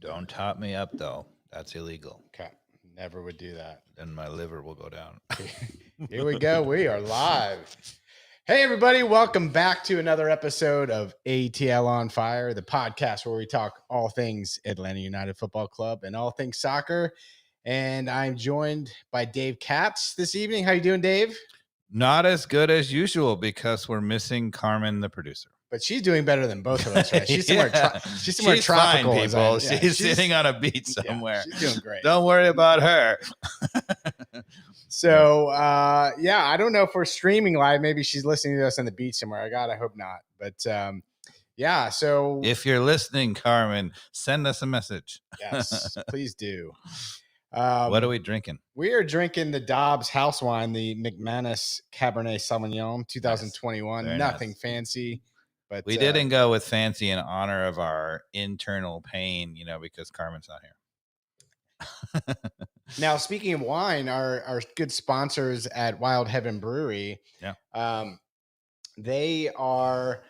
Don't top me up, though. That's illegal. Okay. Never would do that. Then my liver will go down. Here we go. We are live. Hey, everybody. Welcome back to another episode of ATL On Fire, the podcast where we talk all things Atlanta United Football Club and all things soccer. And I'm joined by Dave Katz this evening. How you doing, Dave? Not as good as usual because we're missing Carmen, the producer. But she's doing better than both of us, right? She's somewhere, she's tropical. Fine, people. She's sitting on a beach somewhere. Yeah, she's doing great. Don't worry about her. So, I don't know if we're streaming live. Maybe she's listening to us on the beach somewhere. I hope not. But so if you're listening, Carmen, send us a message. Yes, please do. What are we drinking? We are drinking the Dobbs house wine, the McManus Cabernet Sauvignon 2021. Nice. Nothing fancy. But we didn't go with fancy in honor of our internal pain, because Carmen's not here. Now, speaking of wine, our good sponsors at Wild Heaven Brewery, they are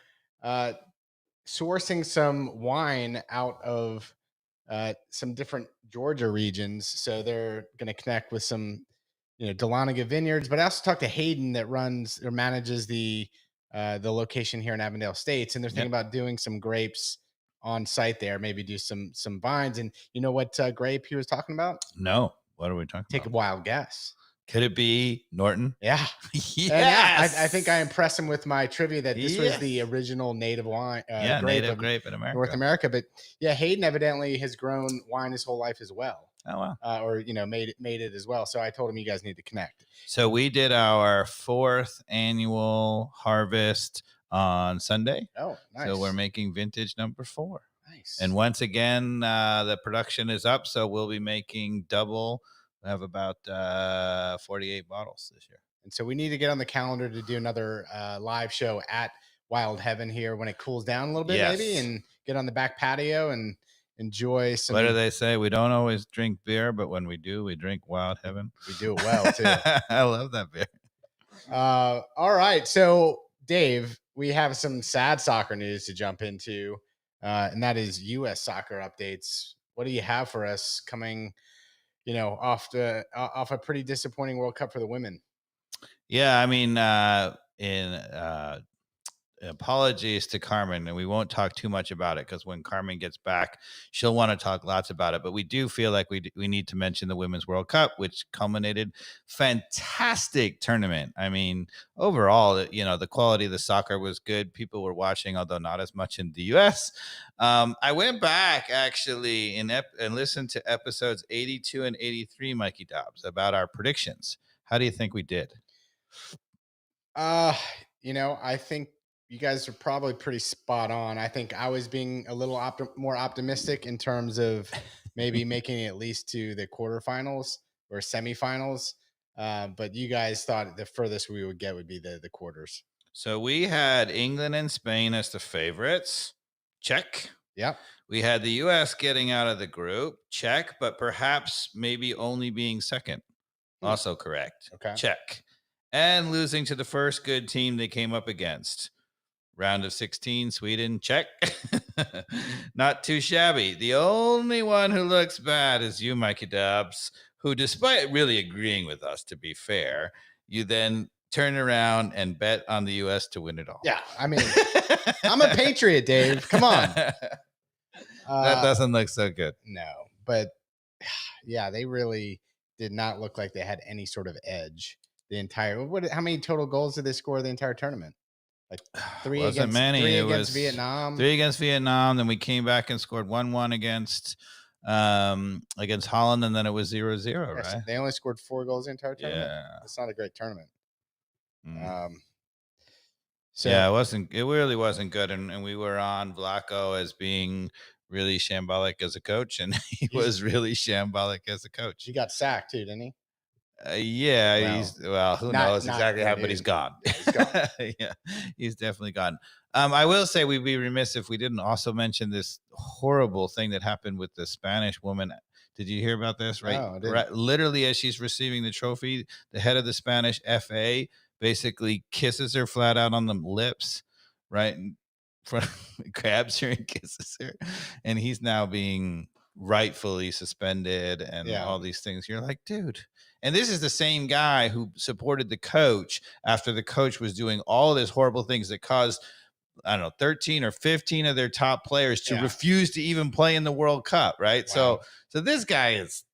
sourcing some wine out of some different Georgia regions. So they're going to connect with some, Dahlonega Vineyards. But I also talked to Hayden that runs or manages the location here in Avondale Estates, and they're thinking about doing some grapes on site there, maybe do some vines. And you know what grape he was talking about? No. What are we talking about? Take a wild guess. Could it be Norton? Yeah. Yes. I think I impressed him with my trivia that this was the original native wine. Native grape in America. North America. But Hayden evidently has grown wine his whole life as well. Oh, wow. Made it as well. So I told him you guys need to connect. So we did our 4th annual harvest on Sunday. Oh, nice. So we're making vintage number 4. Nice. And once again, the production is up. So we'll be making double. We have about 48 bottles this year. And so we need to get on the calendar to do another live show at Wild Heaven here when it cools down a little bit, maybe, and get on the back patio and enjoy some. What do they say? We don't always drink beer, but when we do, we drink Wild Heaven. We do it well, too. I love that beer. All right. So, Dave, we have some sad soccer news to jump into, and that is U.S. soccer updates. What do you have for us coming, off a pretty disappointing World Cup for the women? Yeah, I mean, apologies to Carmen, and we won't talk too much about it because when Carmen gets back, she'll want to talk lots about it. But we do feel like we need to mention the Women's World Cup, which culminated fantastic tournament. I mean, overall, the quality of the soccer was good. People were watching, although not as much in the U.S. I went back actually and listened to episodes 82 and 83, Mikey Dobbs, about our predictions. How do you think we did? I think you guys are probably pretty spot on. I think I was being a little more optimistic in terms of maybe making it at least to the quarterfinals or semifinals. But you guys thought the furthest we would get would be the quarters. So we had England and Spain as the favorites. Check. Yep. We had the U.S. getting out of the group. Check. But perhaps maybe only being second. Also correct. Okay. Check. And losing to the first good team they came up against. Round of 16, Sweden, check. Not too shabby. The only one who looks bad is you, Mikey Dobbs, who, despite really agreeing with us, to be fair, you then turn around and bet on the U.S. to win it all. Yeah, I mean, I'm a patriot, Dave. Come on. That doesn't look so good. No, but they really did not look like they had any sort of edge the entire. How many total goals did they score the entire tournament? Like 3 against Vietnam. 3 against Vietnam. Then we came back and scored 1-1 against Holland, and then it was 0-0, right? They only scored 4 goals the entire tournament. Yeah. It's not a great tournament. It really wasn't good. And we were on Vlaco as being really shambolic as a coach, and he was really shambolic as a coach. He got sacked too, didn't he? Who knows exactly how, but he's gone. Yeah, he's gone. Yeah, he's definitely gone. I will say we'd be remiss if we didn't also mention this horrible thing that happened with the Spanish woman. Did you hear about this? Right, no, I didn't. Right. Literally, as she's receiving the trophy, the head of the Spanish FA basically kisses her flat out on the lips, right? And grabs her and kisses her, and he's now being rightfully suspended and all these things. You're like, dude. And this is the same guy who supported the coach after the coach was doing all this horrible things that caused, I don't know, 13 or 15 of their top players to refuse to even play in the World Cup, right? Wow. So this guy is,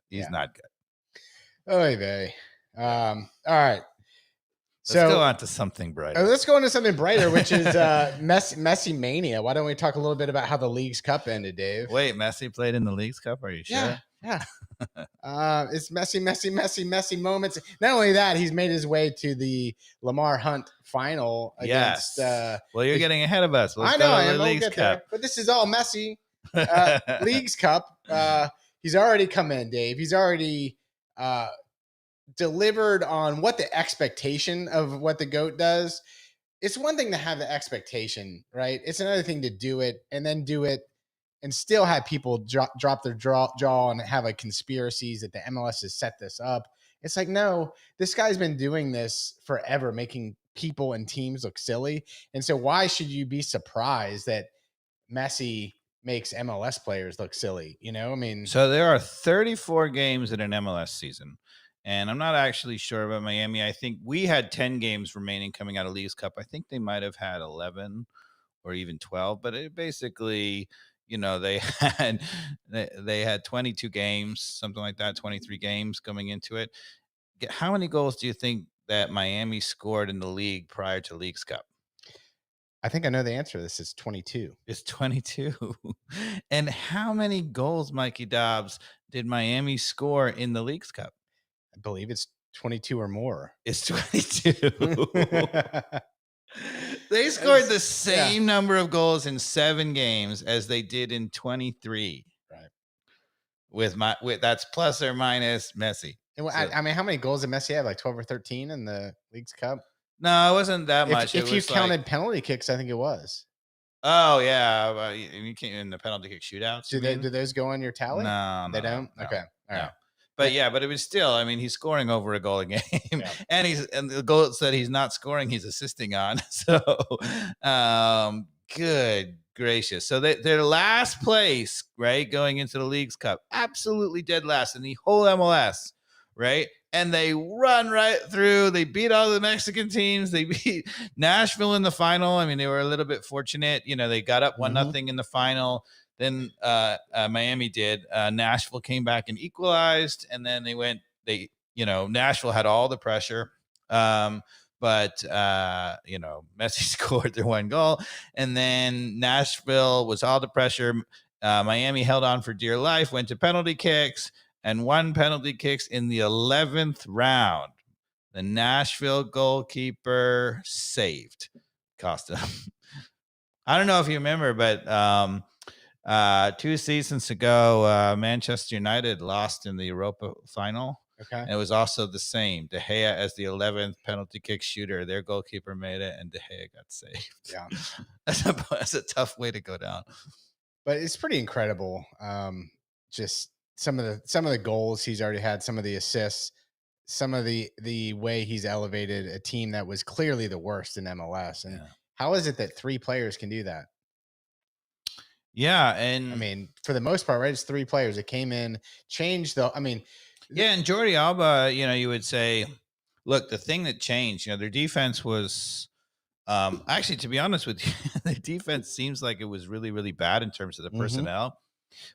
he's not good. Oy vey. All right. Let's go on to something brighter. Let's go into something brighter, which is Messi mania. Why don't we talk a little bit about how the League's Cup ended, Dave? Wait, Messi played in the League's Cup? Are you sure? Yeah. It's Messi moments. Not only that, he's made his way to the Lamar Hunt final against. Well, you're getting ahead of us. I know. I am. League's Cup. There, but this is all Messi. League's Cup. He's already come in, Dave. He's already delivered on what the expectation of what the GOAT does. It's one thing to have the expectation, right? It's another thing to do it and then do it and still have people drop their jaw and have like conspiracies that the MLS has set this up. It's like, no, this guy's been doing this forever, making people and teams look silly. And so why should you be surprised that Messi makes MLS players look silly? You know, I mean, so there are 34 games in an MLS season. And I'm not actually sure about Miami. I think we had 10 games remaining coming out of League's Cup. I think they might have had 11 or even 12, but it basically, they had 22 games, something like that, 23 games coming into it. How many goals do you think that Miami scored in the league prior to League's Cup? I think I know the answer to this. It's 22. It's 22. And how many goals, Mikey Dobbs, did Miami score in the League's Cup? I believe it's 22 or more. It's 22. They scored the same number of goals in 7 games as they did in 23. Right. With that's plus or minus Messi. And I mean, how many goals did Messi have? Like 12 or 13 in the League's Cup? No, it wasn't that much. If you counted penalty kicks, I think it was. Oh yeah, you can't in the penalty kick shootouts. Do those go on your tally? No, they don't. No, okay, all right. But but it was still, I mean, he's scoring over a goal a game, and the goal that he's not scoring, he's assisting on. So, good gracious. So they're last place, right, going into the League's Cup, absolutely dead last in the whole MLS, right? And they run right through. They beat all the Mexican teams. They beat Nashville in the final. I mean, they were a little bit fortunate. They got up 1-0 in the final. Then Miami did. Nashville came back and equalized, and then Nashville had all the pressure. But Messi scored their 1 goal, and then Nashville was all the pressure. Miami held on for dear life, went to penalty kicks, and 1 penalty kicks in the 11th round. The Nashville goalkeeper saved. Cost him. I don't know if you remember, but 2 seasons ago, Manchester United lost in the Europa final. Okay. And it was also the same. De Gea as the 11th penalty kick shooter. Their goalkeeper made it, and De Gea got saved. Yeah. That's a tough way to go down. But it's pretty incredible. Just some of the goals he's already had, some of the assists, some of the way he's elevated a team that was clearly the worst in MLS. And how is it that 3 players can do that? Yeah, and I mean, for the most part, right? It's 3 players that came in, changed the. I mean, and Jordi Alba, you would say, look, the thing that changed, their defense was, actually, to be honest with you, the defense seems like it was really, really bad in terms of the personnel,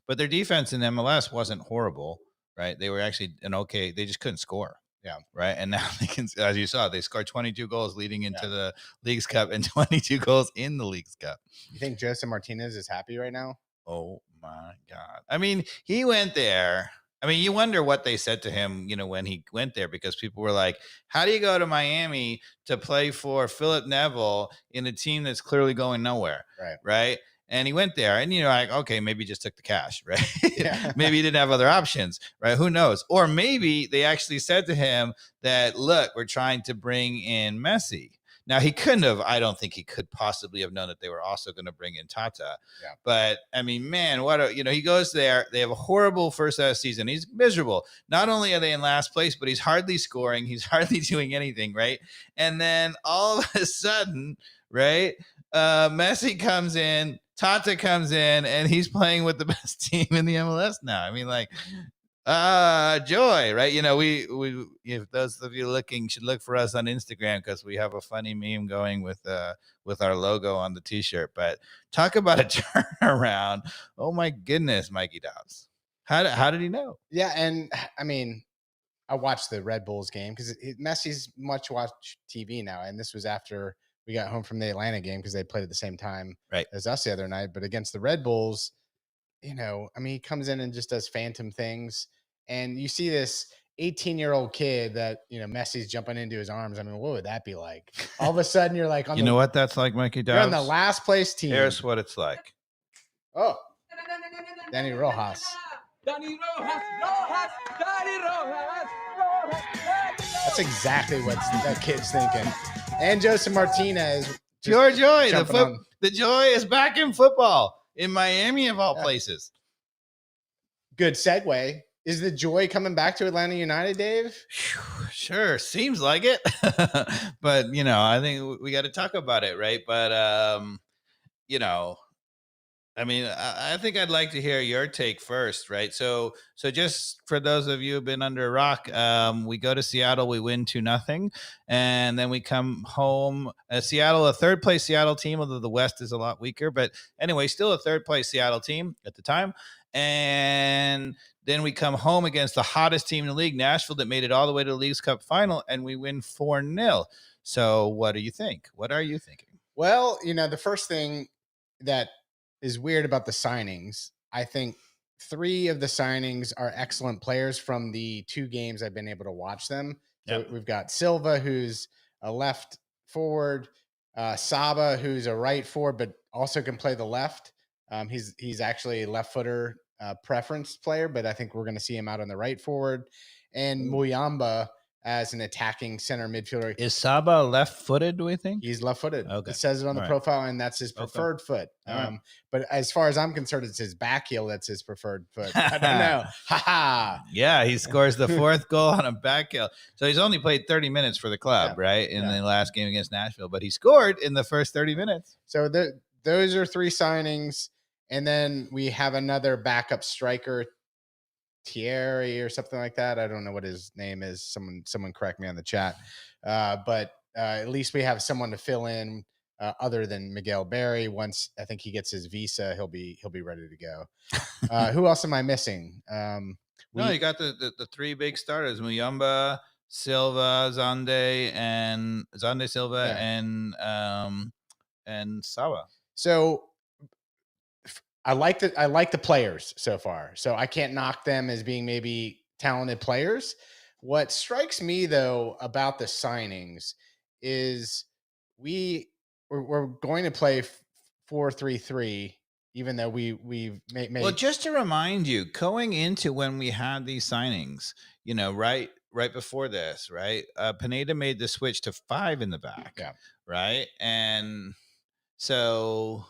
but their defense in MLS wasn't horrible, right? They were actually they just couldn't score. Yeah. Right. And now they can, as you saw, they scored 22 goals leading into the League's Cup and 22 goals in the League's Cup. You think José Martinez is happy right now? Oh my God. I mean, he went there. I mean, you wonder what they said to him, when he went there, because people were like, how do you go to Miami to play for Philip Neville in a team that's clearly going nowhere? Right. And he went there and, like, okay, maybe he just took the cash, right? Yeah. Maybe he didn't have other options, right? Who knows? Or maybe they actually said to him that, look, we're trying to bring in Messi. Now, he couldn't have, I don't think he could possibly have known that they were also going to bring in Tata. Yeah. But, I mean, man, he goes there. They have a horrible first half season. He's miserable. Not only are they in last place, but he's hardly scoring. He's hardly doing anything, right? And then all of a sudden, right, Messi comes in, Tata comes in, and he's playing with the best team in the MLS now. I mean, like, joy, right? You know, we if those of you looking should look for us on Instagram because we have a funny meme going with our logo on the t-shirt. But talk about a turnaround. Oh my goodness, Mikey Dobbs. How did he know? Yeah, and I mean, I watched the Red Bulls game because Messi's much watched TV now, and this was after we got home from the Atlanta game because they played at the same time Right. as us the other night. But against the Red Bulls, you know, I mean, he comes in and just does phantom things, and you see this 18-year-old kid that, you know, Messi's jumping into his arms. I mean, what would that be like? All of a sudden, you're like, You know what that's like, Mikey Dobbs? You're on the last place team. Here's what it's like. Oh, Danny Rojas. Danny Rojas. That's exactly what that kid's thinking. And Joseph Martinez. Pure joy. The joy is back in football in Miami of all places. Good segue. Is the joy coming back to Atlanta United, Dave? Sure. Seems like it. But, you know, I think we got to talk about it, right? But, you know, I mean, I think I'd like to hear your take first, right? So just for those of you who've been under a rock, we go to Seattle, we win 2-0, and then we come home. Seattle, a third place Seattle team, although the West is a lot weaker, but anyway, still a third place Seattle team at the time. And then we come home against the hottest team in the league, Nashville, that made it all the way to the League's Cup final, and we win 4-0. So what do you think? What are you thinking? Well, you know, the first thing that is weird about the signings, I think 3 of the signings are excellent players from the 2 games I've been able to watch them. So we've got Silva, who's a left forward, Saba, who's a right forward, but also can play the left. He's actually a left footer preference player, but I think we're going to see him out on the right forward. And Muyamba as an attacking center midfielder. Is Saba left-footed, do we think? He's left-footed. Okay. It says it on the profile, and that's his preferred foot. But as far as I'm concerned, it's his back heel that's his preferred foot. I don't know. Yeah, he scores the 4th goal on a back heel. So he's only played 30 minutes for the club, right, in the last game against Nashville. But he scored in the first 30 minutes. So those are 3 signings. And then we have another backup striker, Thierry or something like that. I don't know what his name is. Someone correct me on the chat. But at least we have someone to fill in other than Miguel Berry. Once I think he gets his visa, he'll be ready to go. Who else am I missing? No, you got the 3 big starters: Muyamba, Silva, Silva, and Saba. So I like the players so far. So I can't knock them as being maybe talented players. What strikes me though about the signings is we're going to play 4-3-3, even though we've made. Well, just to remind you, going into when we had these signings, you know, right before this, right? Pineda made the switch to 5 in the back, right? And so,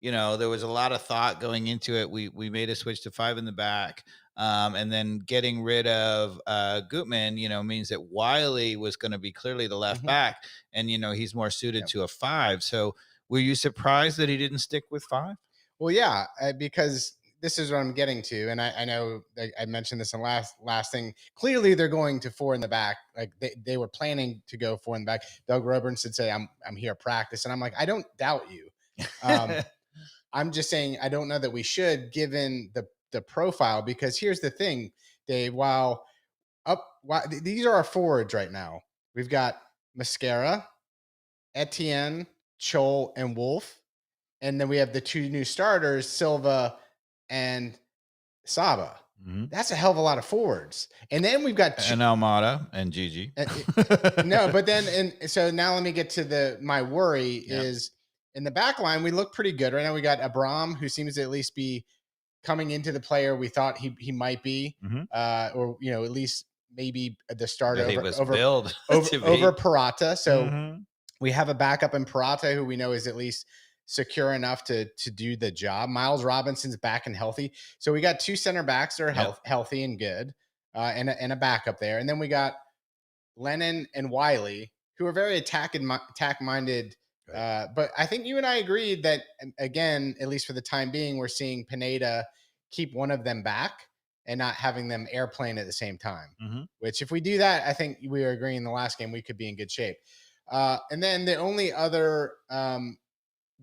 you know, there was a lot of thought going into it. We made a switch to 5 in the back. And then getting rid of Gutman, you know, means that Wiley was going to be clearly the left back. And, you know, he's more suited to a 5. So were you surprised that he didn't stick with 5? Well, yeah, because this is what I'm getting to. And I know I mentioned this in last thing. Clearly, they're going to 4 in the back. Like they were planning to go 4 in the back. Doug Roburn should say, I'm here practice. And I'm like, I don't doubt you. I'm just saying I don't know that we should, given the profile, because here's the thing, Dave. While these are our forwards right now. We've got Mascara, Etienne, Chol, and Wolf, and then we have the 2 new starters, Silva and Saba. That's a hell of a lot of forwards. And then we've got and Almada and Gigi. No, but then and so now let me get to my worry is. In the back line, we look pretty good right now. We got Abram, who seems to at least be coming into the player we thought he might be, or you know, at least maybe the starter over Parata. So we have a backup in Parata who we know is at least secure enough to do the job. Miles Robinson's back and healthy, so we got 2 center backs that are healthy and good, and a backup there. And then we got Lennon and Wiley, who are very attack-minded Right. But I think you and I agreed that, again, at least for the time being, we're seeing Pineda keep one of them back and not having them airplane at the same time. Mm-hmm. Which, if we do that, I think we were agreeing in the last game we could be in good shape. And then the only other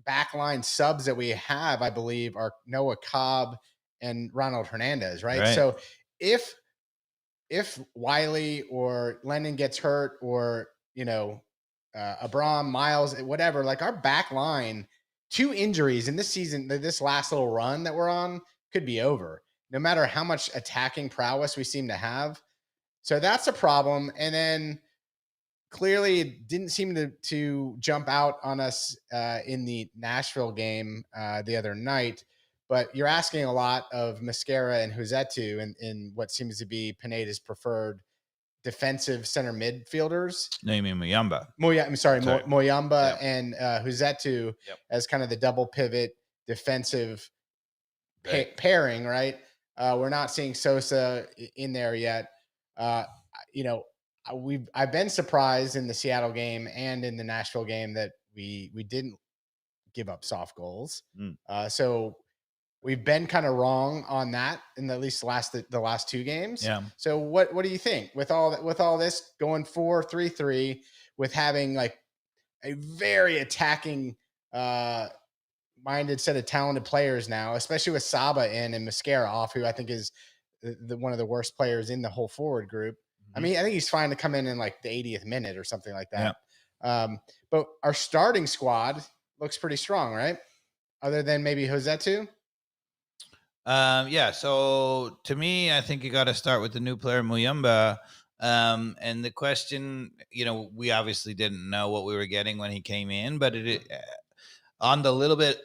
backline subs that we have, I believe, are Noah Cobb and Ronald Hernandez, right? Right. So if Wiley or Lennon gets hurt, or Abram, Miles, whatever, like our back line, 2 injuries in this season, this last little run that we're on could be over, no matter how much attacking prowess we seem to have. So that's a problem. And then clearly it didn't seem to jump out on us in the Nashville game the other night. But you're asking a lot of Mascara and Huzetu in what seems to be Pineda's preferred defensive center midfielders. No, you mean Muyamba. Muyamba Yep. and Huzetu as kind of the double pivot defensive pairing, right? We're not seeing Sosa in there yet. I've been surprised in the Seattle game and in the Nashville game that we didn't give up soft goals. So we've been kind of wrong on that in at least the last 2 games. Yeah. So what do you think with all this going 4-3-3 with having like a very attacking minded set of talented players now, especially with Saba in and Mascara off, who I think is one of the worst players in the whole forward group. I mean, I think he's fine to come in like the 80th minute or something like that. Yeah. But our starting squad looks pretty strong, right? Other than maybe Huzetu. Yeah. So to me, I think you got to start with the new player Muyamba. And the question, we obviously didn't know what we were getting when he came in, but on the little bit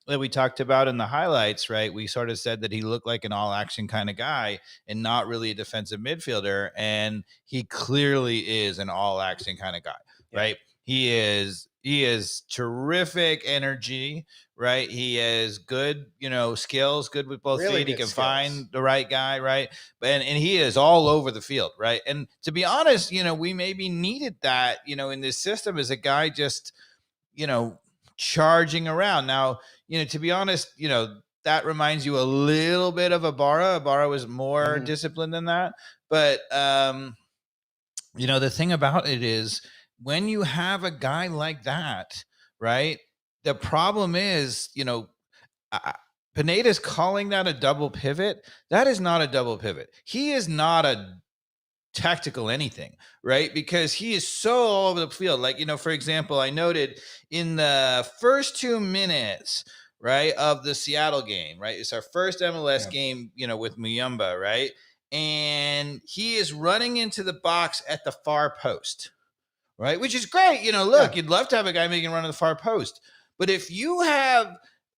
that we talked about in the highlights, right? We sort of said that he looked like an all action kind of guy and not really a defensive midfielder. And he clearly is an all action kind of guy, right? He is terrific energy, right? He has good, skills, good with both Really feet. He good can skills. find the right guy, right? And he is all over the field, right? And to be honest, we maybe needed that, in this system as a guy just, charging around. Now, to be honest, that reminds you a little bit of Ibarra. Ibarra was more disciplined than that. But, the thing about it is when you have a guy like that, right, the problem is, Pineda's calling that a double pivot. That is not a double pivot. He is not a tactical anything, right? Because he is so all over the field. Like, for example, I noted in the first 2 minutes, right, of the Seattle game, right? It's our first MLS game, with Muyamba, right? And he is running into the box at the far post, right? Which is great. Look, you'd love to have a guy making a run to the far post. But if you have,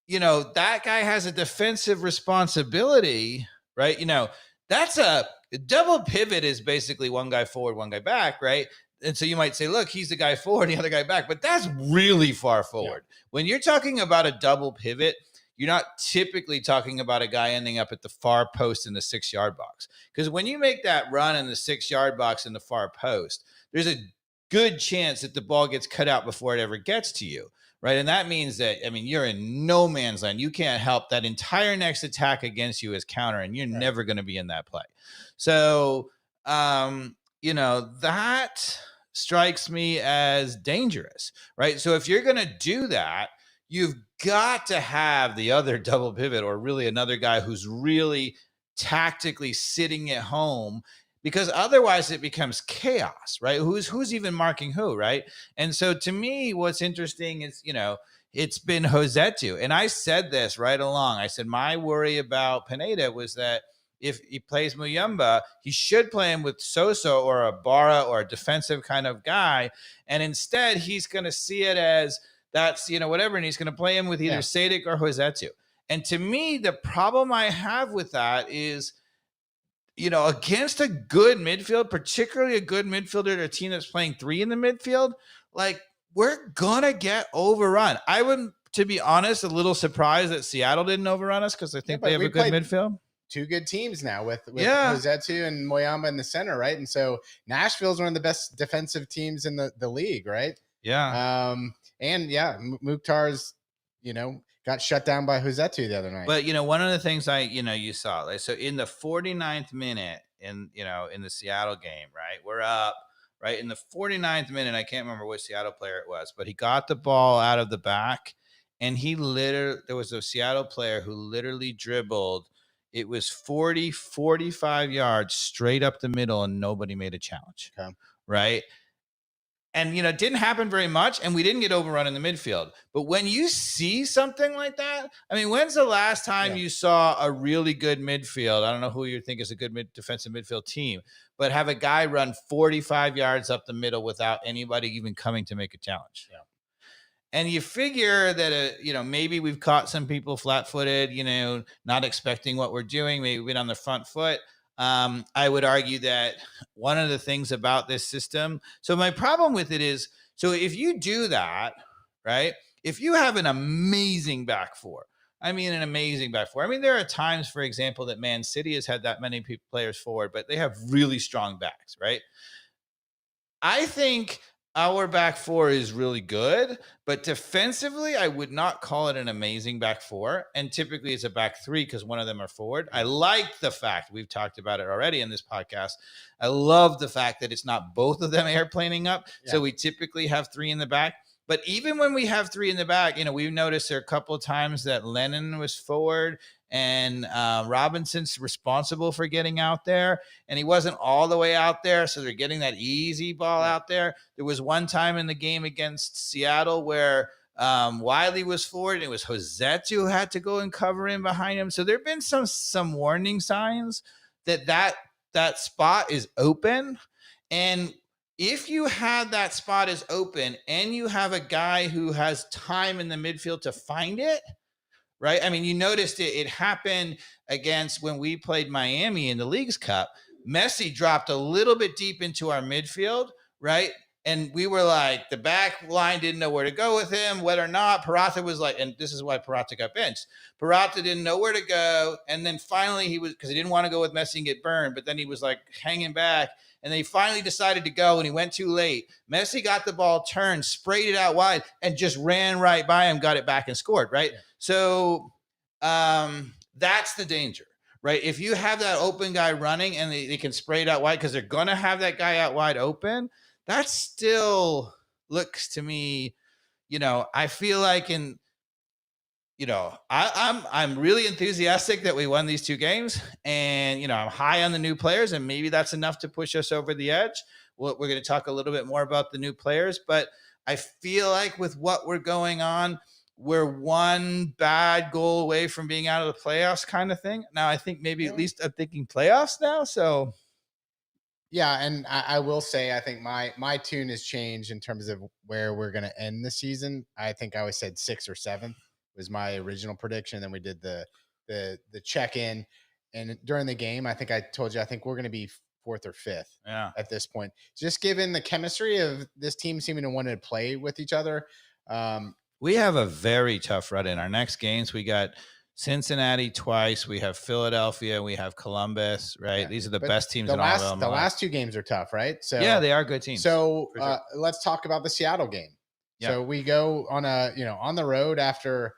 that guy has a defensive responsibility, right? That's a double pivot is basically one guy forward, one guy back, right? And so you might say, look, he's the guy forward, the other guy back, but that's really far forward. When you're talking about a double pivot, you're not typically talking about a guy ending up at the far post in the 6-yard box. Because when you make that run in the 6-yard box in the far post, there's a good chance that the ball gets cut out before it ever gets to you. Right. And that means that, you're in no man's land. You can't help that entire next attack against you as counter, and you're never going to be in that play. So, that strikes me as dangerous. Right. So if you're going to do that, you've got to have the other double pivot, or really another guy who's really tactically sitting at home, because otherwise it becomes chaos, right? Who's even marking who, right? And so to me, what's interesting is, it's been Huzetu. And I said this right along. I said, my worry about Pineda was that if he plays Muyamba, he should play him with Sosa or a Ibarra or a defensive kind of guy. And instead, he's going to see it as that's, whatever. And he's going to play him with either Sadik or Huzetu. And to me, the problem I have with that is, against a good midfield, particularly a good midfielder to a team that's playing 3 in the midfield, like, we're going to get overrun. I would, to be honest, a little surprised that Seattle didn't overrun us, because I think they have a good midfield. 2 good teams now with Huzetu and Muyamba in the center, right? And so Nashville's one of the best defensive teams in the league, right? Yeah. And yeah, Mukhtar's, got shut down by Josetu the other night. But, one of the things you saw, like, so in the 49th minute in the Seattle game, right, we're up, right, in the 49th minute, I can't remember which Seattle player it was, but he got the ball out of the back, and there was a Seattle player who literally dribbled. It was 45 yards straight up the middle, and nobody made a challenge. Okay. Right. And, it didn't happen very much, and we didn't get overrun in the midfield. But when you see something like that, I mean, when's the last time you saw a really good midfield? I don't know who you think is a good defensive midfield team, but have a guy run 45 yards up the middle without anybody even coming to make a challenge. Yeah. And you figure that, maybe we've caught some people flat-footed, not expecting what we're doing. Maybe we've been on the front foot. I would argue that one of the things about this system, so my problem with it is, so if you do that, right, if you have an amazing back four, there are times, for example, that Man City has had that many players forward, but they have really strong backs, right? I think our back four is really good, but defensively, I would not call it an amazing back four. And typically it's a back three because one of them are forward. I like the fact, we've talked about it already in this podcast, I love the fact that it's not both of them airplaning up. Yeah. So we typically have three in the back. But even when we have three in the back, we've noticed there are a couple of times that Lennon was forward and Robinson's responsible for getting out there, and he wasn't all the way out there, so they're getting that easy ball out there. There was one time in the game against Seattle where Wiley was forward, and it was Josetu who had to go and cover in behind him. So there have been some warning signs that spot is open, and if you have that spot is open and you have a guy who has time in the midfield to find it, right? I mean, you noticed it happened against when we played Miami in the Leagues Cup. Messi dropped a little bit deep into our midfield, right? And we were like, the back line didn't know where to go with him, whether or not. Purata was like, and this is why Purata got benched. Purata didn't know where to go. And then finally because he didn't want to go with Messi and get burned, but then he was like hanging back. And they finally decided to go, and he went too late. Messi got the ball, turned, sprayed it out wide, and just ran right by him, got it back and scored, right? Yeah. So that's the danger, right? If you have that open guy running and they can spray it out wide because they're going to have that guy out wide open, that still looks to me, I feel like I'm really enthusiastic that we won these two games, and, I'm high on the new players, and maybe that's enough to push us over the edge. We're going to talk a little bit more about the new players, but I feel like with what we're going on, we're one bad goal away from being out of the playoffs kind of thing. Now, I think maybe at least I'm thinking playoffs now. So yeah. And I will say, I think my tune has changed in terms of where we're going to end the season. I think I always said 6th or 7th. Was my original prediction. Then we did the check-in, and during the game, I think I told you I think we're going to be 4th or 5th. Yeah. At this point, just given the chemistry of this team seeming to want to play with each other. We have a very tough run in our next games. We got Cincinnati twice. We have Philadelphia. We have Columbus. Right. Yeah. These are the best teams in all of them. The last two games are tough, right? So yeah, they are good teams. So let's talk about the Seattle game. Yeah. So we go on on the road after.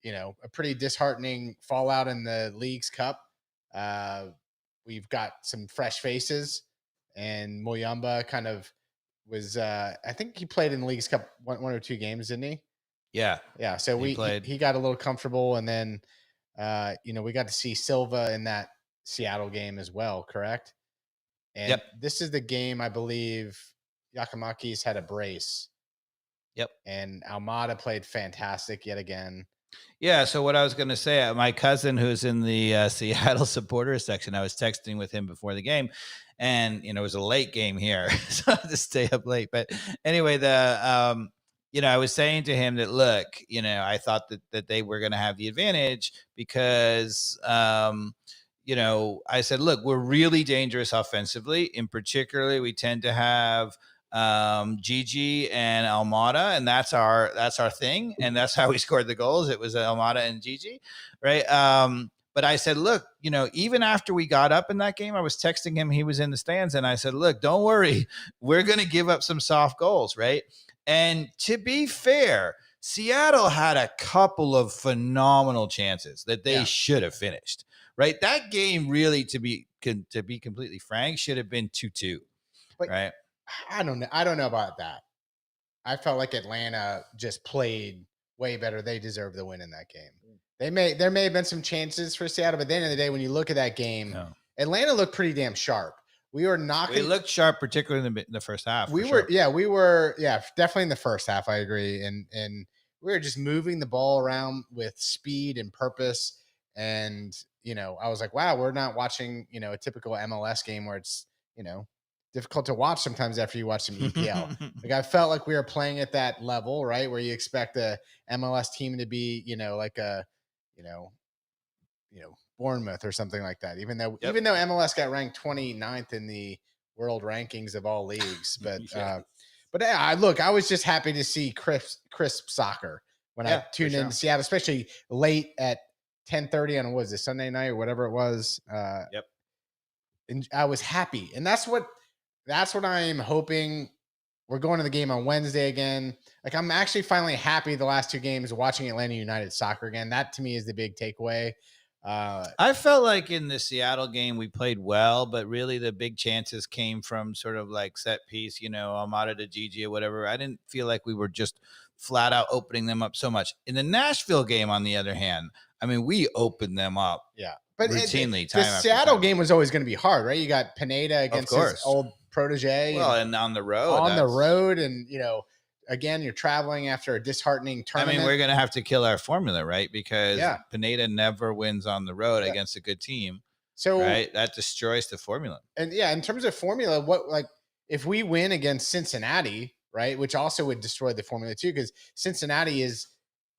A pretty disheartening fallout in the Leagues Cup. We've got some fresh faces, and Muyamba kind of was. I think he played in the Leagues Cup one or two games, didn't he? Yeah, yeah. So he got a little comfortable, and then we got to see Silva in that Seattle game as well. Correct. And This is the game I believe Giakoumakis had a brace. Yep. And Almada played fantastic yet again. Yeah, so what I was going to say, my cousin who's in the Seattle supporters section, I was texting with him before the game, and it was a late game here, so I had to stay up late. But anyway, I was saying to him that, look, I thought that they were going to have the advantage because, I said, look, we're really dangerous offensively. In particular, we tend to have Gigi and Almada, and that's our thing, and that's how we scored the goals. It was Almada and Gigi, right? But I said, look, even after we got up in that game, I was texting him, he was in the stands, and I said, look, don't worry, we're going to give up some soft goals, right? And to be fair, Seattle had a couple of phenomenal chances that they should have finished. Right, that game really, to be completely frank, should have been 2-2. But right, I don't know about that. I felt like Atlanta just played way better. They deserved the win in that game. There may have been some chances for Seattle, but at the end of the day, when you look at that game, Atlanta looked pretty damn sharp. We were knocking. We looked sharp, particularly in the first half. We were definitely in the first half. I agree, and we were just moving the ball around with speed and purpose. And I was like, wow, we're not watching a typical MLS game where it's difficult to watch sometimes after you watch some EPL. Like I felt like we were playing at that level, right, where you expect a MLS team to be, like a, Bournemouth or something like that. Even though MLS got ranked 29th in the world rankings of all leagues, but I was just happy to see crisp soccer when I tuned in to Seattle, especially late at 10:30 on was it Sunday night or whatever it was. And I was happy, and that's what I am hoping. We're going to the game on Wednesday again. Like I'm actually finally happy the last two games watching Atlanta United soccer again. That to me is the big takeaway. I felt like in the Seattle game we played well, but really the big chances came from sort of like set piece, Almada to Gigi or whatever. I didn't feel like we were just flat out opening them up so much. In the Nashville game, on the other hand, I mean, we opened them up. Yeah. But routinely, the Seattle game was always going to be hard, right? You got Pineda against his old protege. Well, and on the road. And, again, you're traveling after a disheartening tournament. I mean, we're going to have to kill our formula, right? Because Pineda never wins on the road against a good team. So right? That destroys the formula. And in terms of formula, if we win against Cincinnati, right, which also would destroy the formula too, because Cincinnati is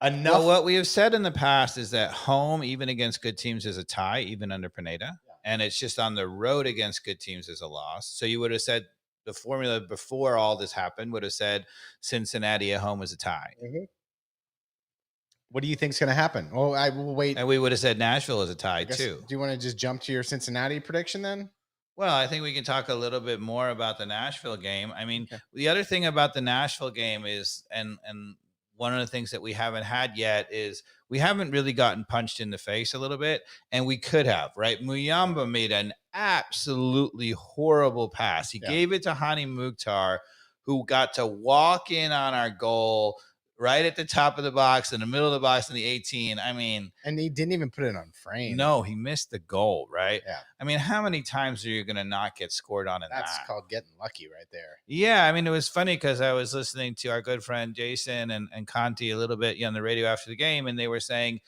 enough. Well, what we have said in the past is that home, even against good teams, is a tie, even under Pineda. Yeah. And it's just on the road against good teams is a loss. So you would have said the formula before all this happened would have said Cincinnati at home is a tie. Mm-hmm. What do you think is going to happen? Well, I will wait. And we would have said Nashville is a tie too. Do you want to just jump to your Cincinnati prediction then? Well, I think we can talk a little bit more about the Nashville game. I mean, the other thing about the Nashville game is, and one of the things that we haven't had yet is we haven't really gotten punched in the face a little bit, and we could have, right? Muyamba made an absolutely horrible pass. He gave it to Hani Mukhtar, who got to walk in on our goal right at the top of the box, in the middle of the box in the 18. I mean, and he didn't even put it on frame. No, he missed the goal, right? Yeah. I mean, how many times are you going to not get scored on in that? That's called getting lucky right there. Yeah. I mean, it was funny because I was listening to our good friend Jason and Conti a little bit on the radio after the game, and they were saying,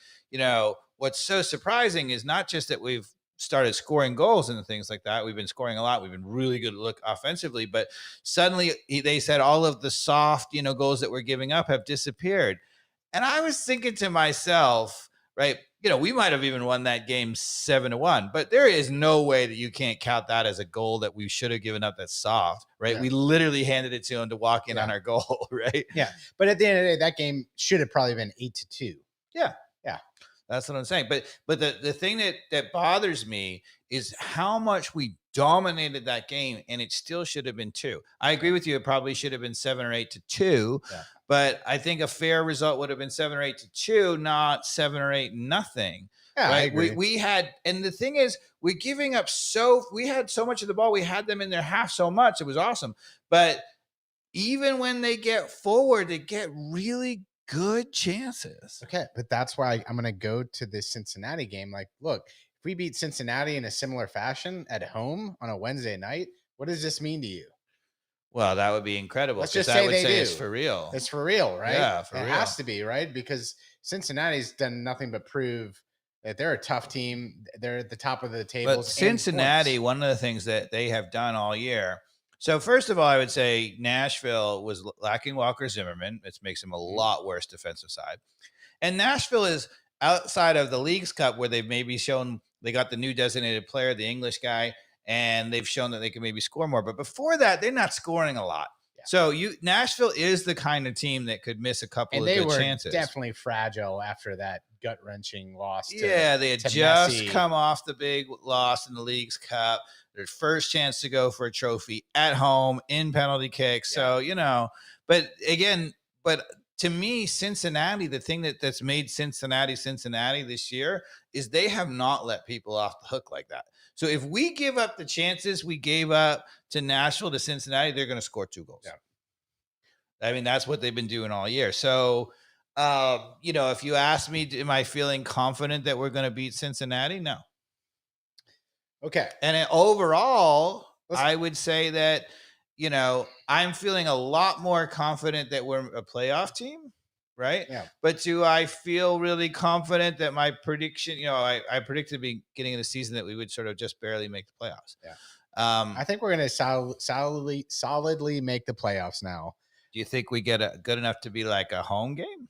what's so surprising is not just that we've started scoring goals and things like that. We've been scoring a lot. We've been really good to look offensively, but suddenly they said all of the soft, goals that we're giving up have disappeared. And I was thinking to myself, right, we might have even won that game 7-1, but there is no way that you can't count that as a goal that we should have given up that's soft, right? Yeah. We literally handed it to him to walk in on our goal, right? Yeah. But at the end of the day, that game should have probably been 8-2. Yeah. Yeah. That's what I'm saying. But the thing that bothers me is how much we dominated that game, and it still should have been 2. I agree with you. It probably should have been 7 or 8-2. Yeah. But I think a fair result would have been 7 or 8-2, not 7 or 8-0. Yeah, right? I agree. We had, and the thing is, we had so much of the ball. We had them in their half so much. It was awesome. But even when they get forward, they get really good chances. Okay, but that's why I'm going to go to this Cincinnati game. Like, look, if we beat Cincinnati in a similar fashion at home on a Wednesday night, what does this mean to you? Well, that would be incredible. Let's just say they do. It's for real. It's for real, right? Yeah, for real. It has to be, right? Because Cincinnati's done nothing but prove that they're a tough team. They're at the top of the table. But Cincinnati, one of the things that they have done all year. So first of all, I would say Nashville was lacking Walker Zimmerman, which makes him a lot worse defensive side. And Nashville is outside of the Leagues Cup, where they've maybe shown they got the new designated player, the English guy, and they've shown that they can maybe score more. But before that, they're not scoring a lot. Yeah. So Nashville is the kind of team that could miss a couple of good chances. Definitely fragile after that gut wrenching loss. They had to just Messi. come off the big loss in the League's Cup. Their first chance to go for a trophy at home in penalty kicks. So, but again, to me, Cincinnati, the thing that's made Cincinnati this year is they have not let people off the hook like that. So if we give up the chances we gave up to Nashville, to Cincinnati, they're going to score 2 goals. Yeah. I mean, that's what they've been doing all year. So, if you ask me, am I feeling confident that we're going to beat Cincinnati? No. Okay. And overall, I would say that, I'm feeling a lot more confident that we're a playoff team, right? Yeah. But do I feel really confident that my prediction, I predicted at the beginning of the season that we would sort of just barely make the playoffs. Yeah. I think we're going to solidly make the playoffs now. Do you think we get good enough to be like a home game?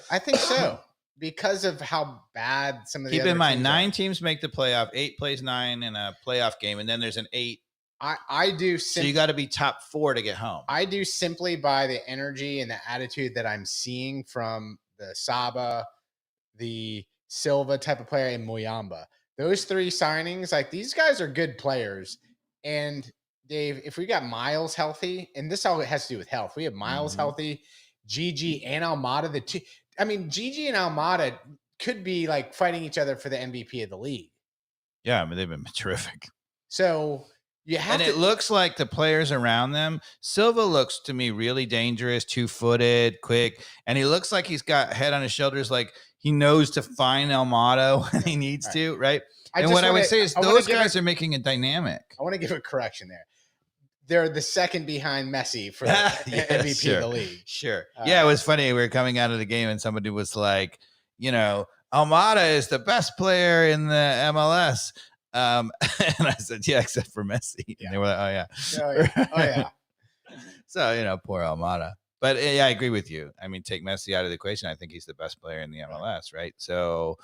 I think so, because of how bad some of the Keep in mind, 9 teams teams make the playoff, 8 plays 9 in a playoff game, and then there's an 8. I do. So you got to be top 4 to get home. I do simply by the energy and the attitude that I'm seeing from the Saba, the Silva type of player, and Muyamba. Those 3 signings, like, these guys are good players. And Dave, if we got Miles healthy, and this all has to do with health, we have Miles healthy, Gigi and Almada. Gigi and Almada could be like fighting each other for the MVP of the league. Yeah, I mean, they've been terrific. So you have and it looks like the players around them. Silva looks to me really dangerous, 2-footed, quick, and he looks like he's got head on his shoulders, like he knows to find Almada when he needs to, right? I would say is those guys are making a dynamic. I want to give a correction there. They're the second behind Messi for the MVP of the league. Sure. It was funny. We were coming out of the game and somebody was like, Almada is the best player in the MLS. And I said, yeah, except for Messi. And they were like, oh, yeah. Oh, yeah. So, poor Almada. But yeah, I agree with you. I mean, take Messi out of the equation. I think he's the best player in the MLS, right? So,